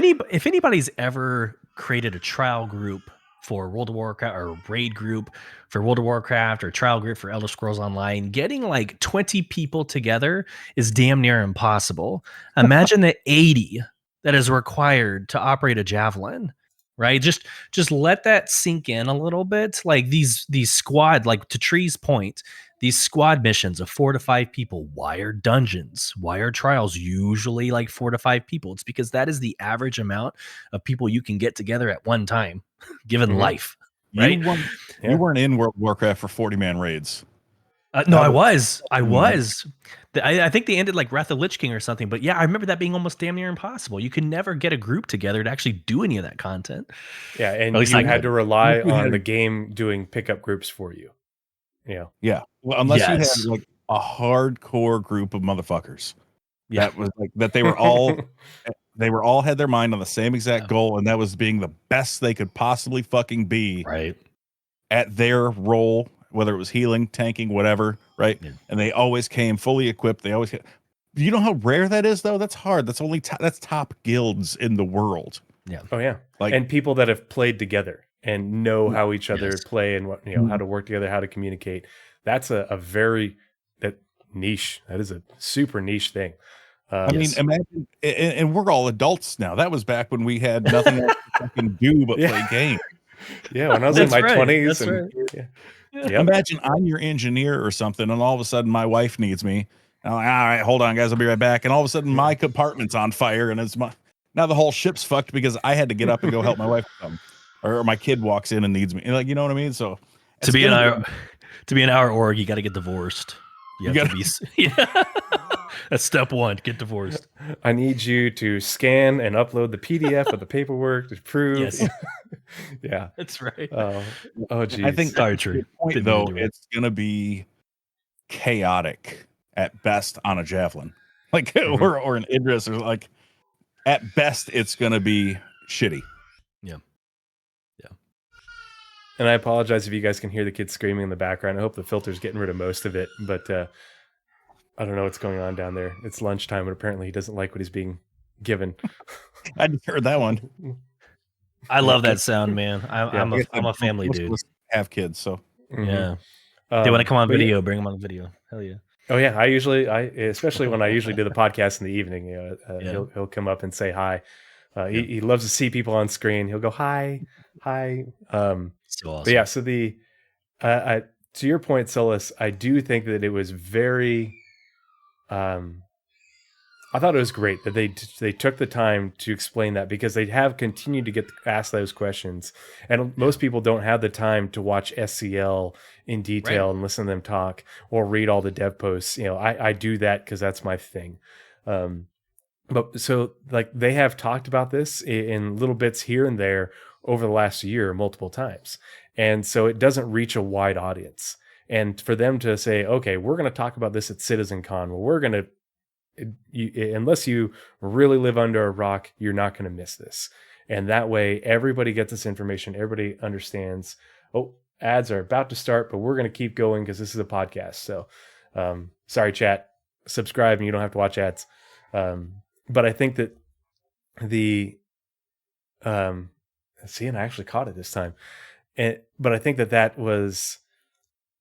anybody's ever created a trial group for World of Warcraft or raid group for World of Warcraft or trial group for Elder Scrolls Online, getting like 20 people together is damn near impossible. Imagine the 80 that is required to operate a javelin, right? Just let that sink in a little bit. Like these squad, like to Tree's point, these squad missions of 4 to 5 people. Why are dungeons? Why are trials usually like 4 to 5 people? It's because that is the average amount of people you can get together at one time, given life. Right? You weren't in World of Warcraft for 40-man raids. No, I was. I think they ended like Wrath of Lich King or something. But yeah, I remember that being almost damn near impossible. You could never get a group together to actually do any of that content. Yeah, and you had to rely on the game doing pickup groups for you. Yeah. Well, unless you had like a hardcore group of motherfuckers. Yeah. That was like that they were all had their mind on the same exact goal, and that was being the best they could possibly fucking be at their role, whether it was healing, tanking, whatever, right? Yeah. And they always came fully equipped. You know how rare that is, though? That's hard. That's that's top guilds in the world. Yeah. Oh yeah. And people that have played together and know how each other play and what how to work together, how to communicate. that's a very that niche. That is a super niche thing. I mean, imagine, and we're all adults now. That was back when we had nothing else to fucking do but play games. Yeah, when I was in my 20s. That's right. Yeah. Imagine I'm your engineer or something, and all of a sudden my wife needs me. And I'm like, all right, hold on, guys, I'll be right back. And all of a sudden my compartment's on fire, and now the whole ship's fucked because I had to get up and go help my wife come. Or my kid walks in and needs me. Like, you know what I mean? So to be in our org, you got to get divorced. You have to be. Yeah. That's step one. Get divorced. I need you to scan and upload the PDF of the paperwork to prove. Yes. Yeah, that's right. Oh, geez. I think sorry, true. Point though, it's gonna be chaotic at best on a javelin, like or an Idris, or like at best it's gonna be shitty. Yeah. And I apologize if you guys can hear the kids screaming in the background. I hope the filter's getting rid of most of it, but I don't know what's going on down there. It's lunchtime, and apparently he doesn't like what he's being given. I heard that one. I love that sound, man. I'm a family dude. Have kids, so yeah. They want to come on video, bring them on video. Hell yeah. Oh yeah, especially when I usually do the podcast in the evening, he'll come up and say hi. He loves to see people on screen. He'll go hi. So awesome. But yeah, so to your point, Sulyce, I do think that it was very. I thought it was great that they took the time to explain that, because they have continued to get asked those questions, and most people don't have the time to watch SCL in detail and listen to them talk or read all the dev posts. You know, I do that because that's my thing. But so like they have talked about this in little bits here and there over the last year multiple times, and so it doesn't reach a wide audience. And for them to say, okay, we're going to talk about this at CitizenCon, well, we're going to, unless you really live under a rock, you're not going to miss this. And that way, everybody gets this information. Everybody understands, oh, ads are about to start, but we're going to keep going because this is a podcast. So, sorry, chat, subscribe and you don't have to watch ads. But I think that and I actually caught it this time. But I think that was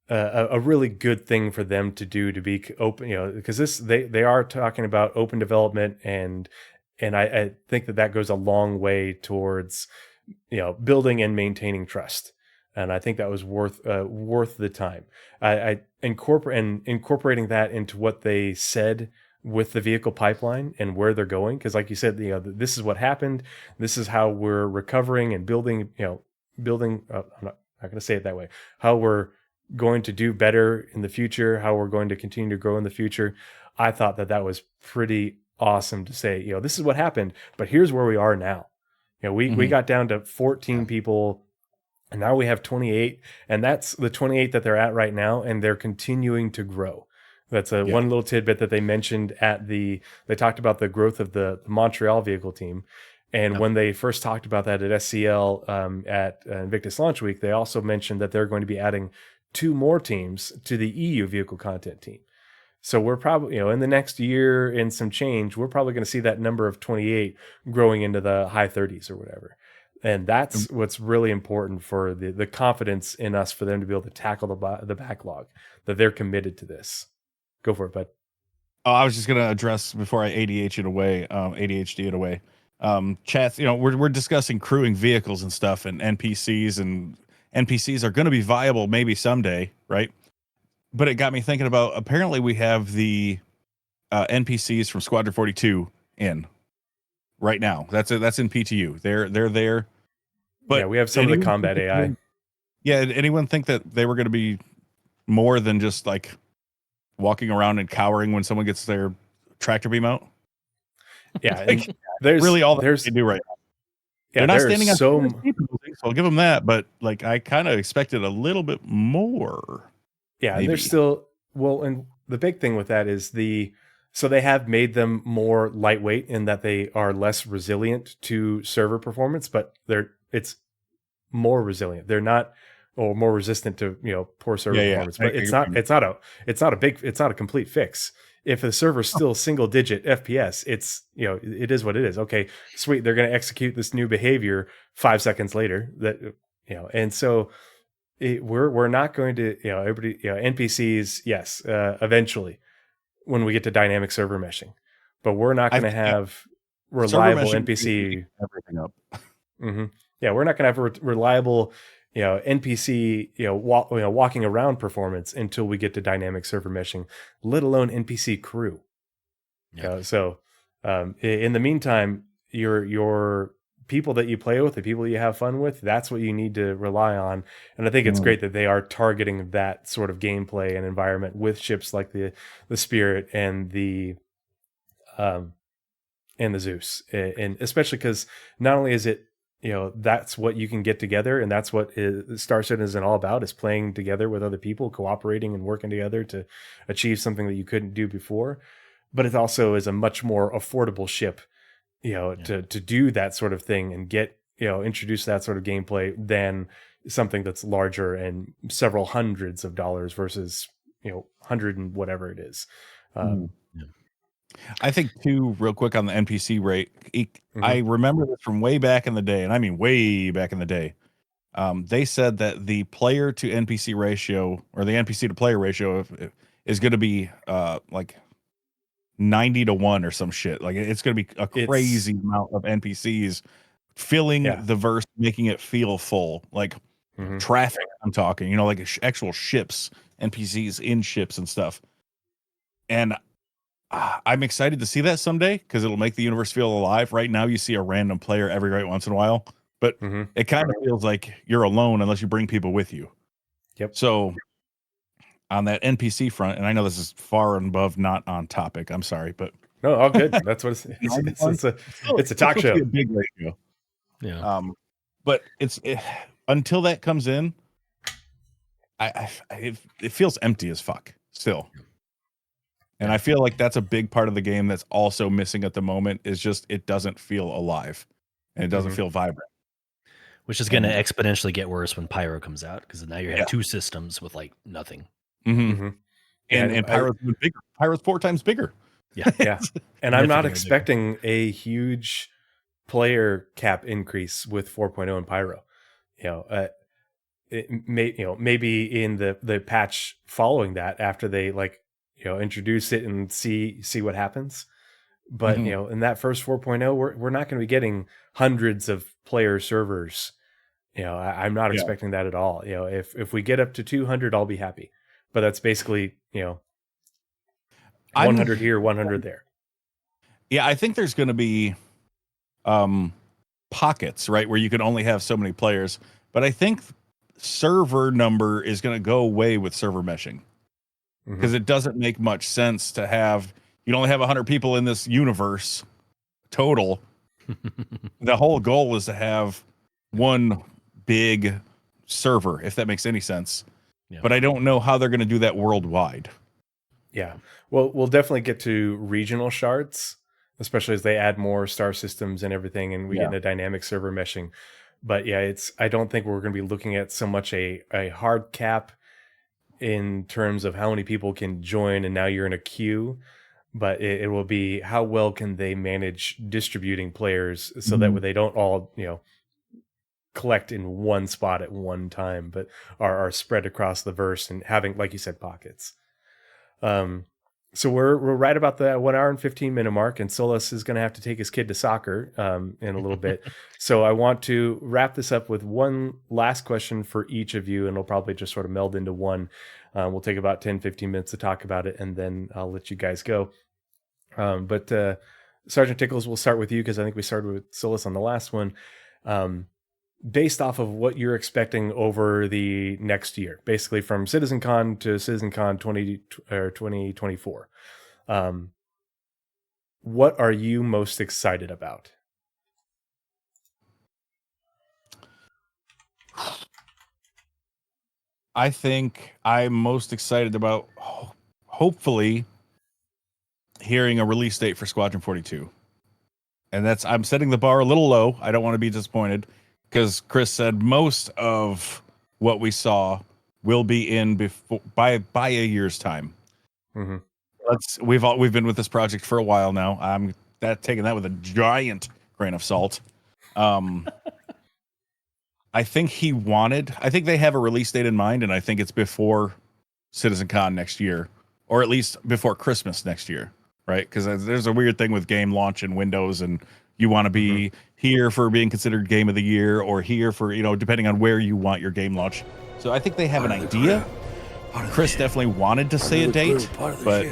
a really good thing for them to do, to be open, you know, because they are talking about open development, and I think that goes a long way towards, you know, building and maintaining trust, and I think that was worth the time. I incorporating that into what they said with the vehicle pipeline and where they're going, because like you said, you know, this is what happened, this is how we're recovering and building. I'm not going to say it that way. How we're going to do better in the future, how we're going to continue to grow in the future. I thought that was pretty awesome to say, you know, this is what happened, but here's where we are now. You know, we got down to 14 people, and now we have 28, and that's the 28 that they're at right now, and they're continuing to grow. That's one little tidbit that they mentioned they talked about the growth of the Montreal vehicle team. And when they first talked about that at SCL at Invictus Launch Week, they also mentioned that they're going to be adding 2 more teams to the EU vehicle content team. So we're probably, you know, in the next year and some change, we're probably going to see that number of 28 growing into the high 30s or whatever. And that's what's really important for the confidence in us, for them to be able to tackle the backlog, that they're committed to this. Go for it, bud. Oh, I was just going to address before I ADHD it away. Chats, you know, we're discussing crewing vehicles and stuff, and NPCs, and NPCs are going to be viable maybe someday, right? But it got me thinking about, apparently we have the NPCs from Squadron 42 in right now. That's in PTU. They're there. But yeah, we have some of the combat AI. Yeah, did anyone think that they were going to be more than just like walking around and cowering when someone gets their tractor beam out? Yeah, like, there's really all they do right now. Yeah, they're not standing on so I'll give them that, but like I kind of expected a little bit more. Yeah, maybe. They're still and the big thing with that is so they have made them more lightweight in that they are less resilient to server performance, but it's more resilient. They're not, or more resistant to, you know, poor server performance. But it's not a complete fix. If the server's still single digit FPS, it's, you know, it is what it is. Okay, sweet. They're going to execute this new behavior 5 seconds later, that, you know, and so we're not going to, everybody, NPCs, yes, eventually when we get to dynamic server meshing, but we're not going to have reliable NPC everything up. Mm-hmm. Yeah, we're not going to have reliable, NPC, walking around performance until we get to dynamic server meshing, let alone NPC crew. Yeah. So in the meantime, your people that you play with, the people you have fun with, that's what you need to rely on. And I think it's great that they are targeting that sort of gameplay and environment with ships like the Spirit and the Zeus, and especially because not only is it, that's what you can get together, and that's what Star Citizen is all about, is playing together with other people, cooperating and working together to achieve something that you couldn't do before. But it also is a much more affordable ship, to do that sort of thing and get, introduce that sort of gameplay than something that's larger and several hundreds of dollars versus, 100 and whatever it is. I think too, real quick on the NPC rate, I remember this from way back in the day, and I mean way back in the day. They said that the player to NPC ratio, or the NPC to player ratio, is going to be like 90-1 or some shit. Like it's going to be a crazy amount of NPCs filling the verse, making it feel full, like traffic. I'm talking, like actual ships, NPCs in ships and stuff. And I'm excited to see that someday because it'll make the universe feel alive. Right now, you see a random player every right once in a while, but it kind of feels like you're alone unless you bring people with you. Yep. So on that NPC front, and I know this is far and above, not on topic. I'm sorry, but no, all good. That's what it's a talk show. A big ratio. Yeah. But until that comes in, it feels empty as fuck still. And I feel like that's a big part of the game that's also missing at the moment, is just it doesn't feel alive and it doesn't feel vibrant. Which is going to exponentially get worse when Pyro comes out, because now you have two systems with like nothing. And Pyro's bigger. Pyro's 4 times bigger. Yeah. Yeah. And I'm not expecting a huge player cap increase with 4.0 and Pyro. Maybe in the patch following that, after they introduce it and see what happens. But in that first 4.0, we're not going to be getting hundreds of player servers. I'm not expecting that at all. If we get up to 200, I'll be happy. But that's basically 100 here, 100 there. Yeah, I think there's going to be pockets, right, where you can only have so many players. But I think server number is going to go away with server meshing. Because it doesn't make much sense to have, you only have 100 people in this universe total. The whole goal is to have one big server, if that makes any sense. Yeah. But I don't know how they're going to do that worldwide. Yeah. Well, we'll definitely get to regional shards, especially as they add more star systems and everything, and we get into dynamic server meshing. But yeah, I don't think we're going to be looking at so much a hard cap in terms of how many people can join and now you're in a queue, but it will be how well can they manage distributing players so that they don't all collect in one spot at one time, but are spread across the verse and having, like you said, pockets. So we're right about the 1 hour and 15 minute mark, and Sulyce is going to have to take his kid to soccer in a little bit. So I want to wrap this up with one last question for each of you, and it'll probably just sort of meld into one. We'll take about 10, 15 minutes to talk about it, and then I'll let you guys go. But Sgt Tickles, we'll start with you because I think we started with Sulyce on the last one. Based off of what you're expecting over the next year, basically from CitizenCon to CitizenCon 2024, what are you most excited about? I think I'm most excited about hopefully hearing a release date for Squadron 42. And I'm setting the bar a little low. I don't want to be disappointed, because Chris said most of what we saw will be in by a year's time. We've been with this project for a while now. I'm taking that with a giant grain of salt. I think they have a release date in mind, and I think it's before CitizenCon next year, or at least before Christmas next year, right? Because there's a weird thing with game launch in Windows, and you want to be here for being considered game of the year, or here for, depending on where you want your game launch. So I think they have an idea. Chris definitely wanted to say a date, but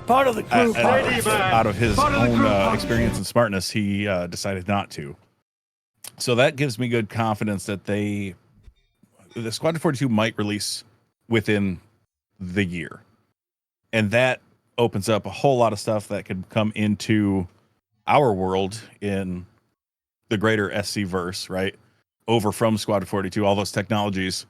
Part of the crew, out of his own experience and smartness, he decided not to. So that gives me good confidence that the Squadron 42 might release within the year. And that opens up a whole lot of stuff that could come into our world in the greater SC verse, right? Over from Squadron 42, all those technologies.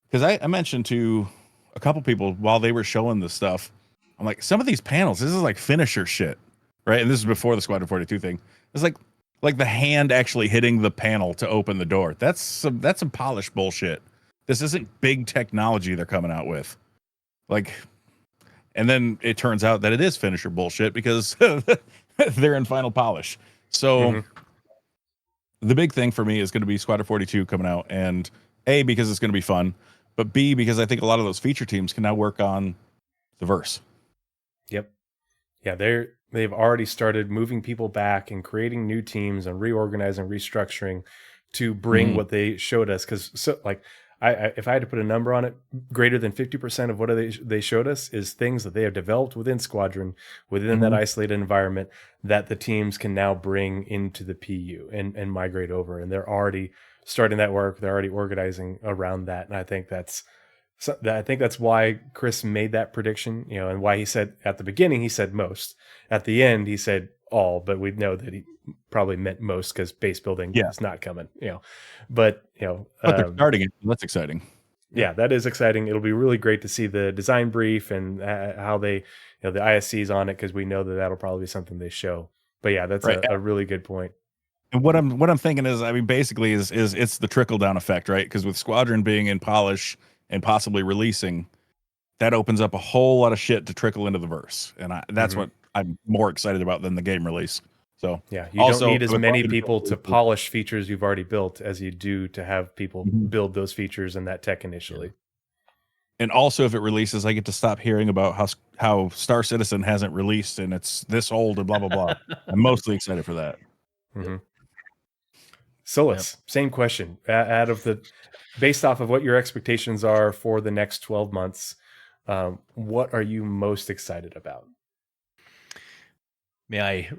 Because I mentioned to a couple people while they were showing this stuff, I'm like, some of these panels, this is like finisher shit, right? And this is before the Squadron 42 thing. It's like the hand actually hitting the panel to open the door. That's some polished bullshit. This isn't big technology they're coming out with. And then it turns out that it is finisher bullshit because they're in final polish. So the big thing for me is going to be Squadron 42 coming out, and A, because it's going to be fun, but B, because I think a lot of those feature teams can now work on the verse. Yep. Yeah, they've already started moving people back and creating new teams and reorganizing, restructuring to bring what they showed us. Because if I had to put a number on it, greater than 50% of what they showed us is things that they have developed within Squadron, within that isolated environment, that the teams can now bring into the PU and migrate over. And they're already starting that work. They're already organizing around that. And I think that's why Chris made that prediction, and why he said at the beginning, he said most. At the end, he said all, but we know that he probably meant most because base building is not coming, But they're starting it. That's exciting. Yeah, that is exciting. It'll be really great to see the design brief and how they, the ISC's on it, because we know that that'll probably be something they show. But yeah, that's a really good point. And what I'm thinking is, basically is it's the trickle down effect, right? Because with Squadron being in polish and possibly releasing, that opens up a whole lot of shit to trickle into the verse, and that's what I'm more excited about than the game release. So yeah, you don't need as many people to polish features you've already built as you do to have people build those features and that tech initially. And also, if it releases, I get to stop hearing about how Star Citizen hasn't released and it's this old and blah blah blah. I'm mostly excited for that. Sulyce, same question. Based off of what your expectations are for the next 12 months, what are you most excited about? May I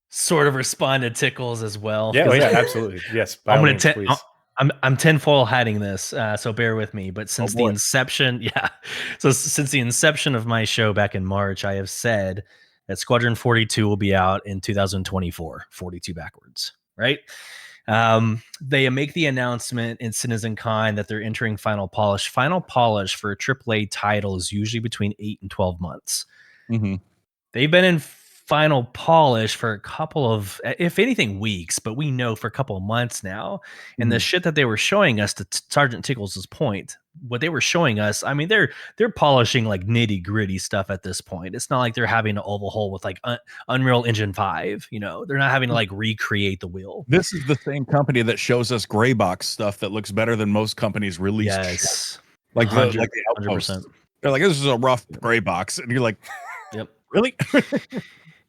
sort of respond to Tickles as well? Yeah, absolutely. Yes, I'm tinfoil hatting this, so bear with me. But since the inception, since the inception of my show back in March, I have said that Squadron 42 will be out in 2024, 42 backwards, right? They make the announcement in CitizenCon that they're entering final polish. Final polish for a AAA title is usually between 8 and 12 months. They've been in final polish for a couple of, if anything, weeks, but we know for a couple of months now. And the shit that they were showing us, to Sgt Tickles' point, what they were showing us, they're polishing like nitty gritty stuff at this point. It's not like they're having to overhaul with like Unreal Engine 5. They're not having to like recreate the wheel. This is the same company that shows us gray box stuff that looks better than most companies release. Yes, like the Outpost. 100%. They're like, this is a rough gray box, and you're like, yep, really?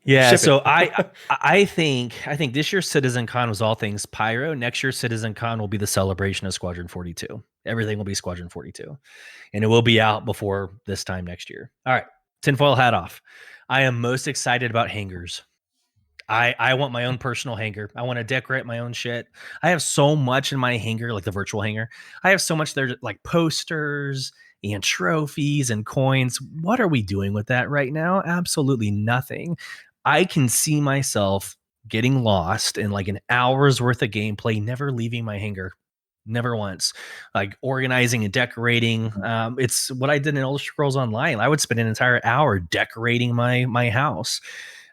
Yeah, so I think this year's CitizenCon was all things pyro. Next year's CitizenCon will be the celebration of Squadron 42. Everything will be Squadron 42, and it will be out before this time next year. All right, tinfoil hat off. I am most excited about hangars. I want my own personal hangar. I want to decorate my own shit. I have so much in my hangar, like the virtual hangar. I have so much there, like posters and trophies and coins. What are we doing with that right now? Absolutely nothing. I can see myself getting lost in like an hour's worth of gameplay, never leaving my hangar, never once. Like organizing and decorating. It's what I did in Elder Scrolls Online. I would spend an entire hour decorating my house.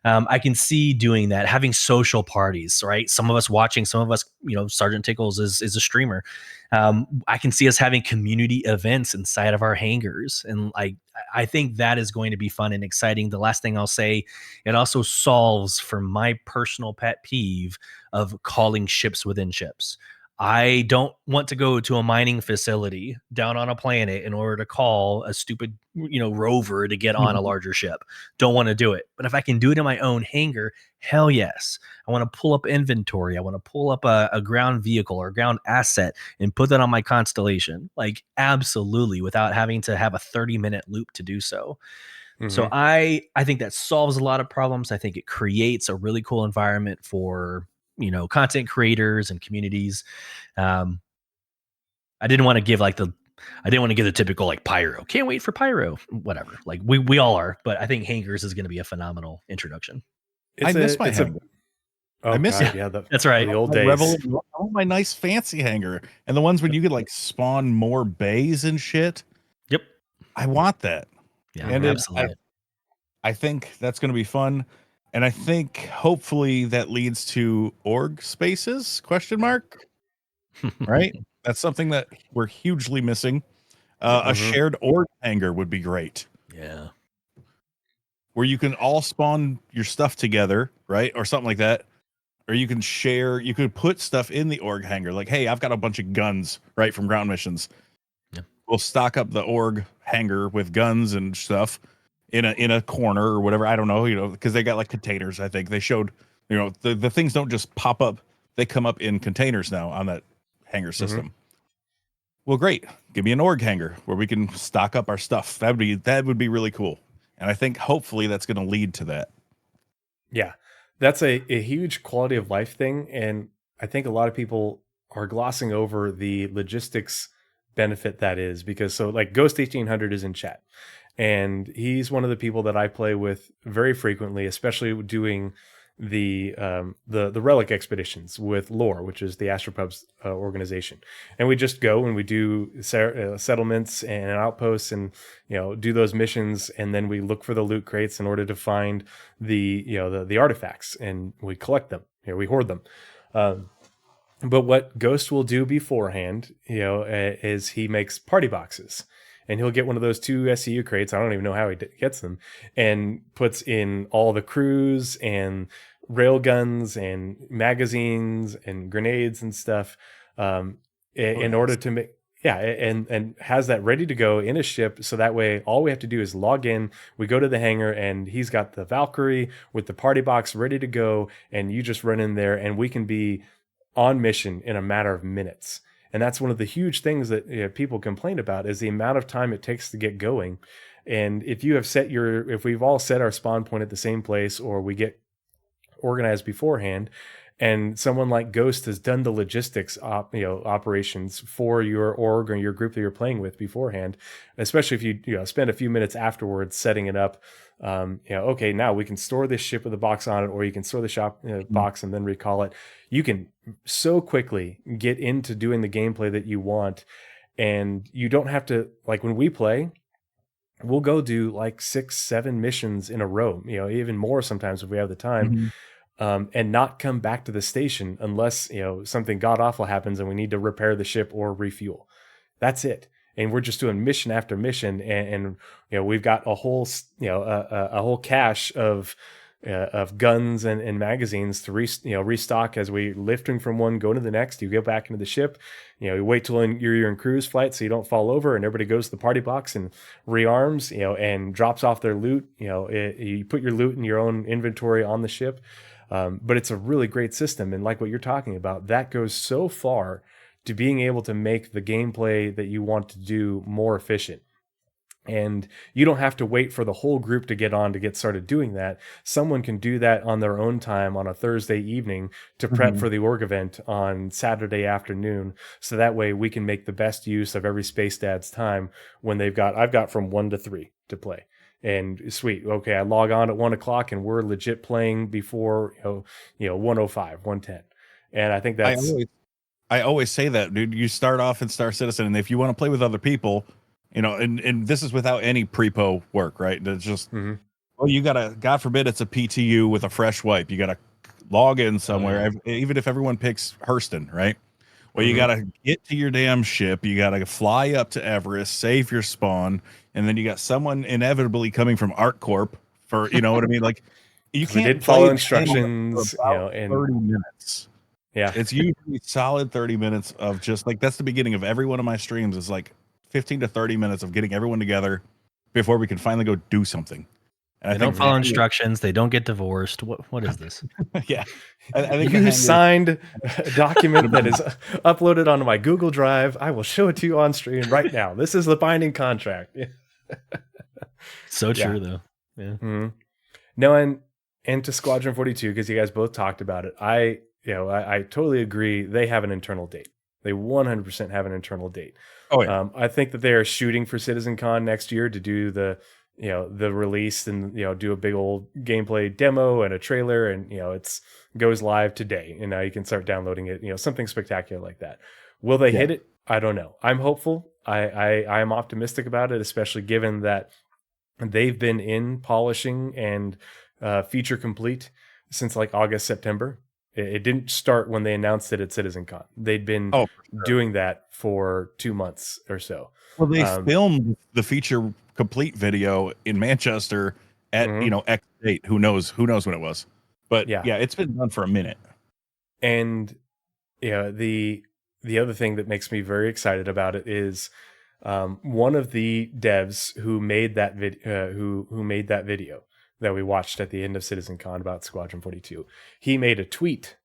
I can see doing that, having social parties, right? Some of us watching, some of us, Sgt Tickles is a streamer. I can see us having community events inside of our hangars. And I think that is going to be fun and exciting. The last thing I'll say, it also solves for my personal pet peeve of calling ships within ships. I don't want to go to a mining facility down on a planet in order to call a stupid, rover to get on a larger ship. Don't want to do it. But if I can do it in my own hangar, hell yes. I want to pull up inventory. I want to pull up a ground vehicle or ground asset and put that on my constellation. Like, absolutely, without having to have a 30-minute loop to do so. So I think that solves a lot of problems. I think it creates a really cool environment for, content creators and communities. I didn't want to give the typical like pyro. Can't wait for pyro. Whatever. Like we all are, but I think hangars is going to be a phenomenal introduction. I miss my hangar. I miss it. Yeah, that's right. The old days. I want my nice fancy hangar, and the ones when you could like spawn more bays and shit. Yep. I want that. Yeah, and absolutely. I think that's going to be fun. And I think hopefully that leads to org spaces, ? Right? That's something that we're hugely missing. A shared org hangar would be great. Yeah. Where you can all spawn your stuff together, right? Or something like that. Or you can share, you could put stuff in the org hangar. Like, hey, I've got a bunch of guns, right, from ground missions. Yeah. We'll stock up the org hangar with guns and stuff in a corner or whatever. I don't know, because they got like containers. I think they showed, the things don't just pop up. They come up in containers now on that hangar system. Well, great. Give me an org hangar where we can stock up our stuff. That would be really cool. And I think hopefully that's going to lead to that. Yeah, that's a huge quality of life thing. And I think a lot of people are glossing over the logistics benefit that is, because so like Ghost 1800 is in chat. And he's one of the people that I play with very frequently, especially doing the relic expeditions with Lore, which is the Astropub's organization. And we just go and we do settlements and outposts and do those missions, and then we look for the loot crates in order to find the artifacts, and we collect them. We hoard them. But what Ghost will do beforehand, is he makes party boxes. And he'll get one of those 2 SCU crates. I don't even know how he gets them, and puts in all the crews and rail guns and magazines and grenades and stuff in order to make, and has that ready to go in a ship. So that way, all we have to do is log in. We go to the hangar, and he's got the Valkyrie with the party box ready to go, and you just run in there, and we can be on mission in a matter of minutes. And that's one of the huge things that people complain about, is the amount of time it takes to get going. And if we've all set our spawn point at the same place, or we get organized beforehand, and someone like Ghost has done the logistics operations for your org or your group that you're playing with beforehand, especially if you spend a few minutes afterwards setting it up. Okay, now we can store this ship with a box on it, or you can store the box and then recall it. You can so quickly get into doing the gameplay that you want, and you don't have to, like when we play, we'll go do like 6-7 missions in a row, even more sometimes if we have the time. And not come back to the station unless something god awful happens and we need to repair the ship or refuel. That's it. And we're just doing mission after mission, and we've got a whole a whole cache of guns and magazines to restock as we lifting from one, go to the next. You go back into the ship, you wait till you're in cruise flight so you don't fall over, and everybody goes to the party box and rearms, and drops off their loot. You put your loot in your own inventory on the ship. But it's a really great system. And like what you're talking about, that goes so far to being able to make the gameplay that you want to do more efficient. And you don't have to wait for the whole group to get started doing that. Someone can do that on their own time on a Thursday evening to prep for the org event on Saturday afternoon. So that way we can make the best use of every Space Dad's time when I've got from 1 to 3 to play. And sweet, okay, I log on at 1 o'clock and we're legit playing before 1:05, 1:10. And I think that's I always say that, dude. You start off in Star Citizen, and if you want to play with other people, and this is without any pre-po work, right? It's just you gotta, God forbid it's a PTU with a fresh wipe. You gotta log in somewhere, even if everyone picks Hurston, right? Well, you gotta get to your damn ship, you gotta fly up to Everest, save your spawn, and then you got someone inevitably coming from ArcCorp for what I mean? Like, you can't follow instructions, and 30 minutes. Yeah. It's usually solid 30 minutes of just like, that's the beginning of every one of my streams, is like 15 to 30 minutes of getting everyone together before we can finally go do something. And They don't follow instructions. They don't get divorced. What is this? Yeah. I think you signed a document that is uploaded onto my Google Drive. I will show it to you on stream right now. This is the binding contract. So true, though. Yeah. Mm-hmm. No, and to Squadron 42, because you guys both talked about it. I totally agree. They have an internal date. They 100% have an internal date. Oh, yeah. I think that they are shooting for CitizenCon next year to do the release and, do a big old gameplay demo and a trailer, and, it's goes live today, and now you can start downloading it, something spectacular like that. Will they hit it? I don't know. I'm hopeful. I am optimistic about it, especially given that they've been in polishing and feature complete since like August, September. It didn't start when they announced it at CitizenCon. They'd been doing that for 2 months or so. Well, they filmed the feature complete video in Manchester at X date. Who knows when it was? But yeah, it's been done for a minute. And the other thing that makes me very excited about it is one of the devs who made that who made that video that we watched at the end of CitizenCon about Squadron 42. He made a tweet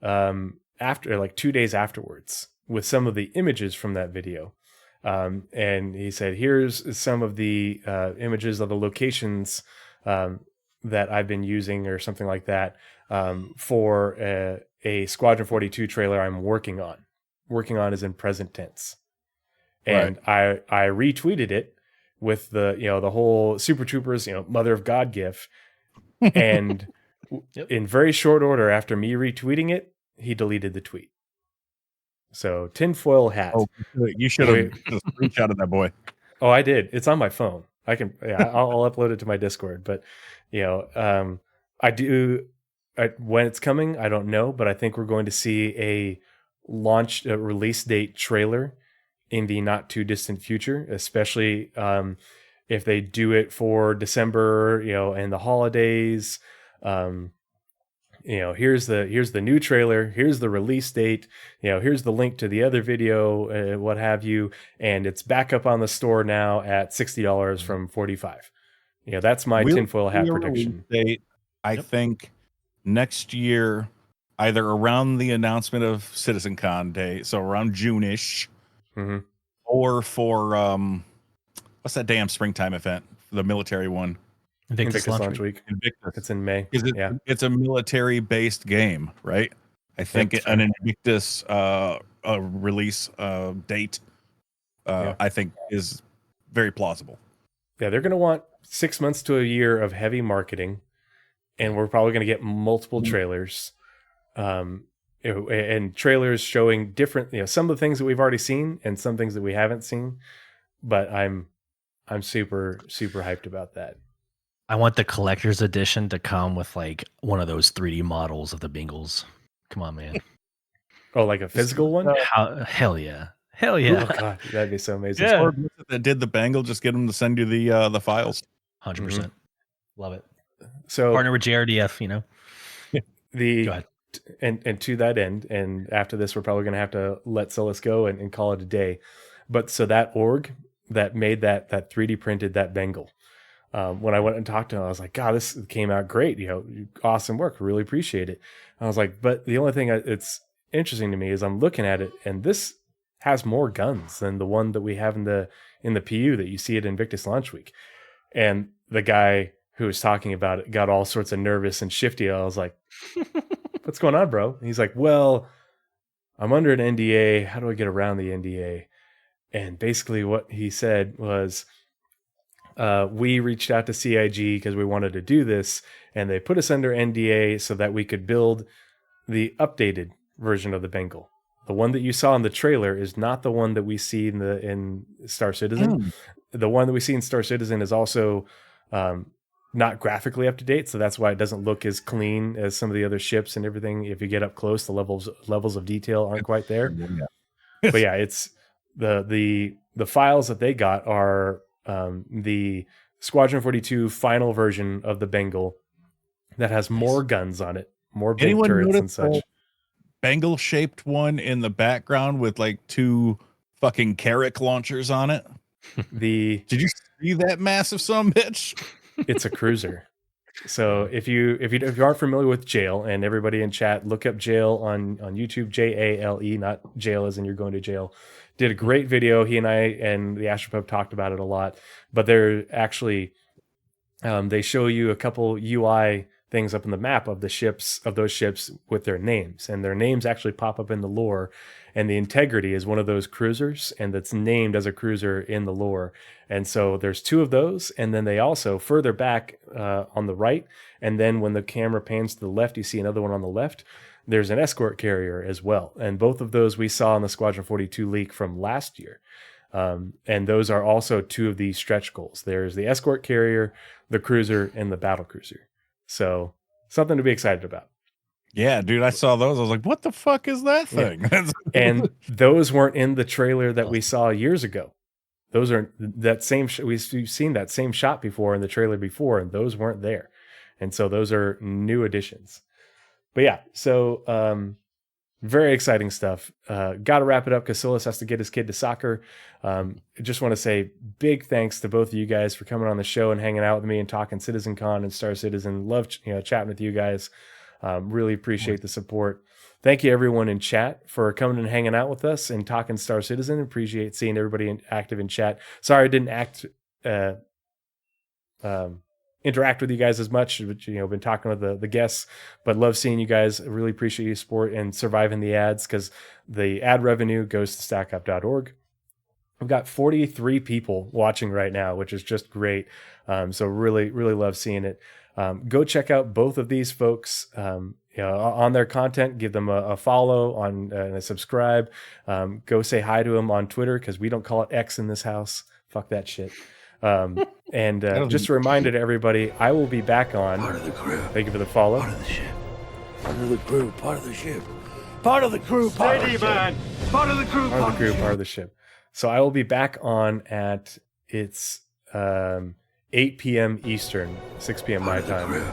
after, like 2 days afterwards, with some of the images from that video. And he said, here's some of the images of the locations that I've been using, or something like that, for a Squadron 42 trailer I'm working on. Working on is in present tense. And I retweeted it with the whole Super Troopers, Mother of God gif. And in very short order after me retweeting it, he deleted the tweet. So tinfoil hat. Oh, you should have just screenshotted that boy. Oh, I did. It's on my phone. I can. Yeah, I'll upload it to my Discord. But I do. When it's coming, I don't know. But I think we're going to see a release date trailer in the not too distant future, especially if they do it for December, and the holidays. Here's the new trailer, here's the release date, here's the link to the other video, what have you, and it's back up on the store now at $60 from $45. That's my tinfoil hat prediction. Date, I think next year, either around the announcement of CitizenCon Day, so around June-ish, or for what's that damn springtime event, the military one? Invictus Launch Week. Invictus. It's in May. It's a military-based game, right? I think an Invictus release date, I think, is very plausible. Yeah, they're going to want 6 months to a year of heavy marketing, and we're probably going to get multiple trailers, and trailers showing different, some of the things that we've already seen and some things that we haven't seen. But I'm super, super hyped about that. I want the collector's edition to come with like one of those 3D models of the Bengals. Come on, man. Oh, like a physical one? Hell yeah. Hell yeah. Oh, God, that'd be so amazing. Yeah. That did the Bengal, just get them to send you the files. 100%. Love it. So partner with JRDF, Go ahead. And to that end, and after this, we're probably going to have to let Sulyce go and call it a day. But so that org that made that 3D printed that Bengal, when I went and talked to him, I was like, God, this came out great. Awesome work. Really appreciate it. I was like, but the only thing it's interesting to me is I'm looking at it, and this has more guns than the one that we have in the PU that you see at Invictus Launch Week. And the guy who was talking about it got all sorts of nervous and shifty. I was like, what's going on, bro? And he's like, well, I'm under an NDA. How do I get around the NDA? And basically what he said was, we reached out to CIG because we wanted to do this, and they put us under NDA so that we could build the updated version of the Bengal. The one that you saw in the trailer is not the one that we see in Star Citizen. The one that we see in Star Citizen is also not graphically up to date, so that's why it doesn't look as clean as some of the other ships and everything. If you get up close, the levels of detail aren't quite there. But yeah, it's the files that they got are the Squadron 42 final version of the Bengal that has more guns on it, more big turrets and such. Bengal shaped one in the background with like 2 fucking Carrick launchers on it. Did you see that massive son of a bitch? It's a cruiser. So if you aren't familiar with Jail, and everybody in chat, look up Jail on YouTube, JALE, not jail as in you're going to jail. Did a great video. He and I and the Astropub talked about it a lot. But they're actually they show you a couple UI things up in the map of those ships with their names, and their names actually pop up in the lore. And the Integrity is one of those cruisers, and that's named as a cruiser in the lore. And so there's 2 of those, and then they also further back on the right, and then when the camera pans to the left, you see another one on the left. There's an escort carrier as well, and both of those we saw in the Squadron 42 leak from last year. And those are also 2 of these stretch goals. There's the escort carrier, the cruiser, and the battle cruiser. So something to be excited about. Yeah, dude, I saw those. I was like, what the fuck is that thing? Yeah. And those weren't in the trailer that we saw years ago. Those are that same we've seen that same shot before in the trailer before, and those weren't there. And so those are new additions. But yeah, so very exciting stuff. Got to wrap it up because Sulyce has to get his kid to soccer. I just want to say big thanks to both of you guys for coming on the show and hanging out with me and talking CitizenCon and Star Citizen. Love chatting with you guys. Really appreciate the support. Thank you everyone in chat for coming and hanging out with us and talking Star Citizen. Appreciate seeing everybody active in chat. Sorry I didn't interact with you guys as much, but been talking with the guests, but love seeing you guys. Really appreciate your support and surviving the ads, because the ad revenue goes to stackup.org. We've got 43 people watching right now, which is just great. So really love seeing it. Go check out both of these folks on their content. Give them a follow and a subscribe. Go say hi to them on Twitter, because we don't call it X in this house. Fuck that shit. And just a reminder to everybody, I will be back on. Part of the crew. Thank you for the follow. Part of the ship. Part of the crew. Part of the ship. Part of the crew. Part of the ship. Part of the crew. Part of the crew. Part of the ship. So I will be back on at 8 p.m. Eastern, 6 p.m. my time.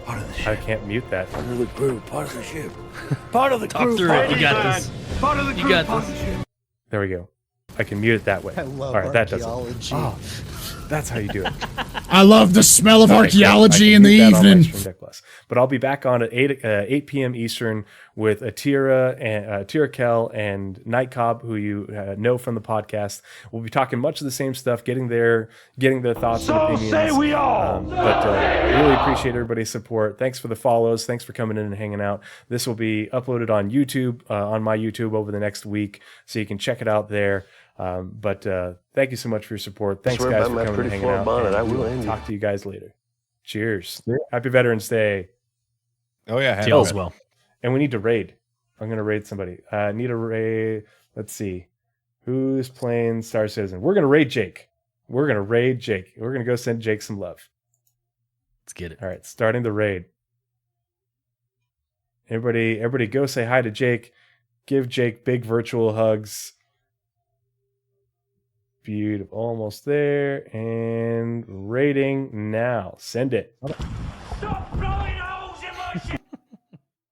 Part of the ship. I can't mute that. Part of the crew. Part of the ship. Part of the crew. Talk through it. You got this. Part of the crew. You got part this. of the ship. There we go. I can mute it that way. I love All right, that does archaeology. it. Oh, that's how you do it. I love the smell of archaeology I in can the mute that on my evening. Stream Deck Plus. But I'll be back on at 8 p.m. Eastern with Atira and Atira Kell and Night Cobb, who you know from the podcast. We'll be talking much of the same stuff, getting their thoughts and opinions. say we all. But really appreciate everybody's support. Thanks for the follows. Thanks for coming in and hanging out. This will be uploaded on YouTube, on my YouTube over the next week, so you can check it out there. But thank you so much for your support. Thanks, guys, for coming and hanging out. I will talk to you guys later. Cheers. Happy Veterans Day. Oh yeah, To y'all as well. And we need to raid. I'm going to raid somebody. I need a raid. Let's see. Who's playing Star Citizen? We're going to raid Jake. We're going to go send Jake some love. Let's get it. All right, starting the raid. Everybody go say hi to Jake. Give Jake big virtual hugs. Beautiful. Almost there. And rating now. Send it. Stop blowing holes in my ship.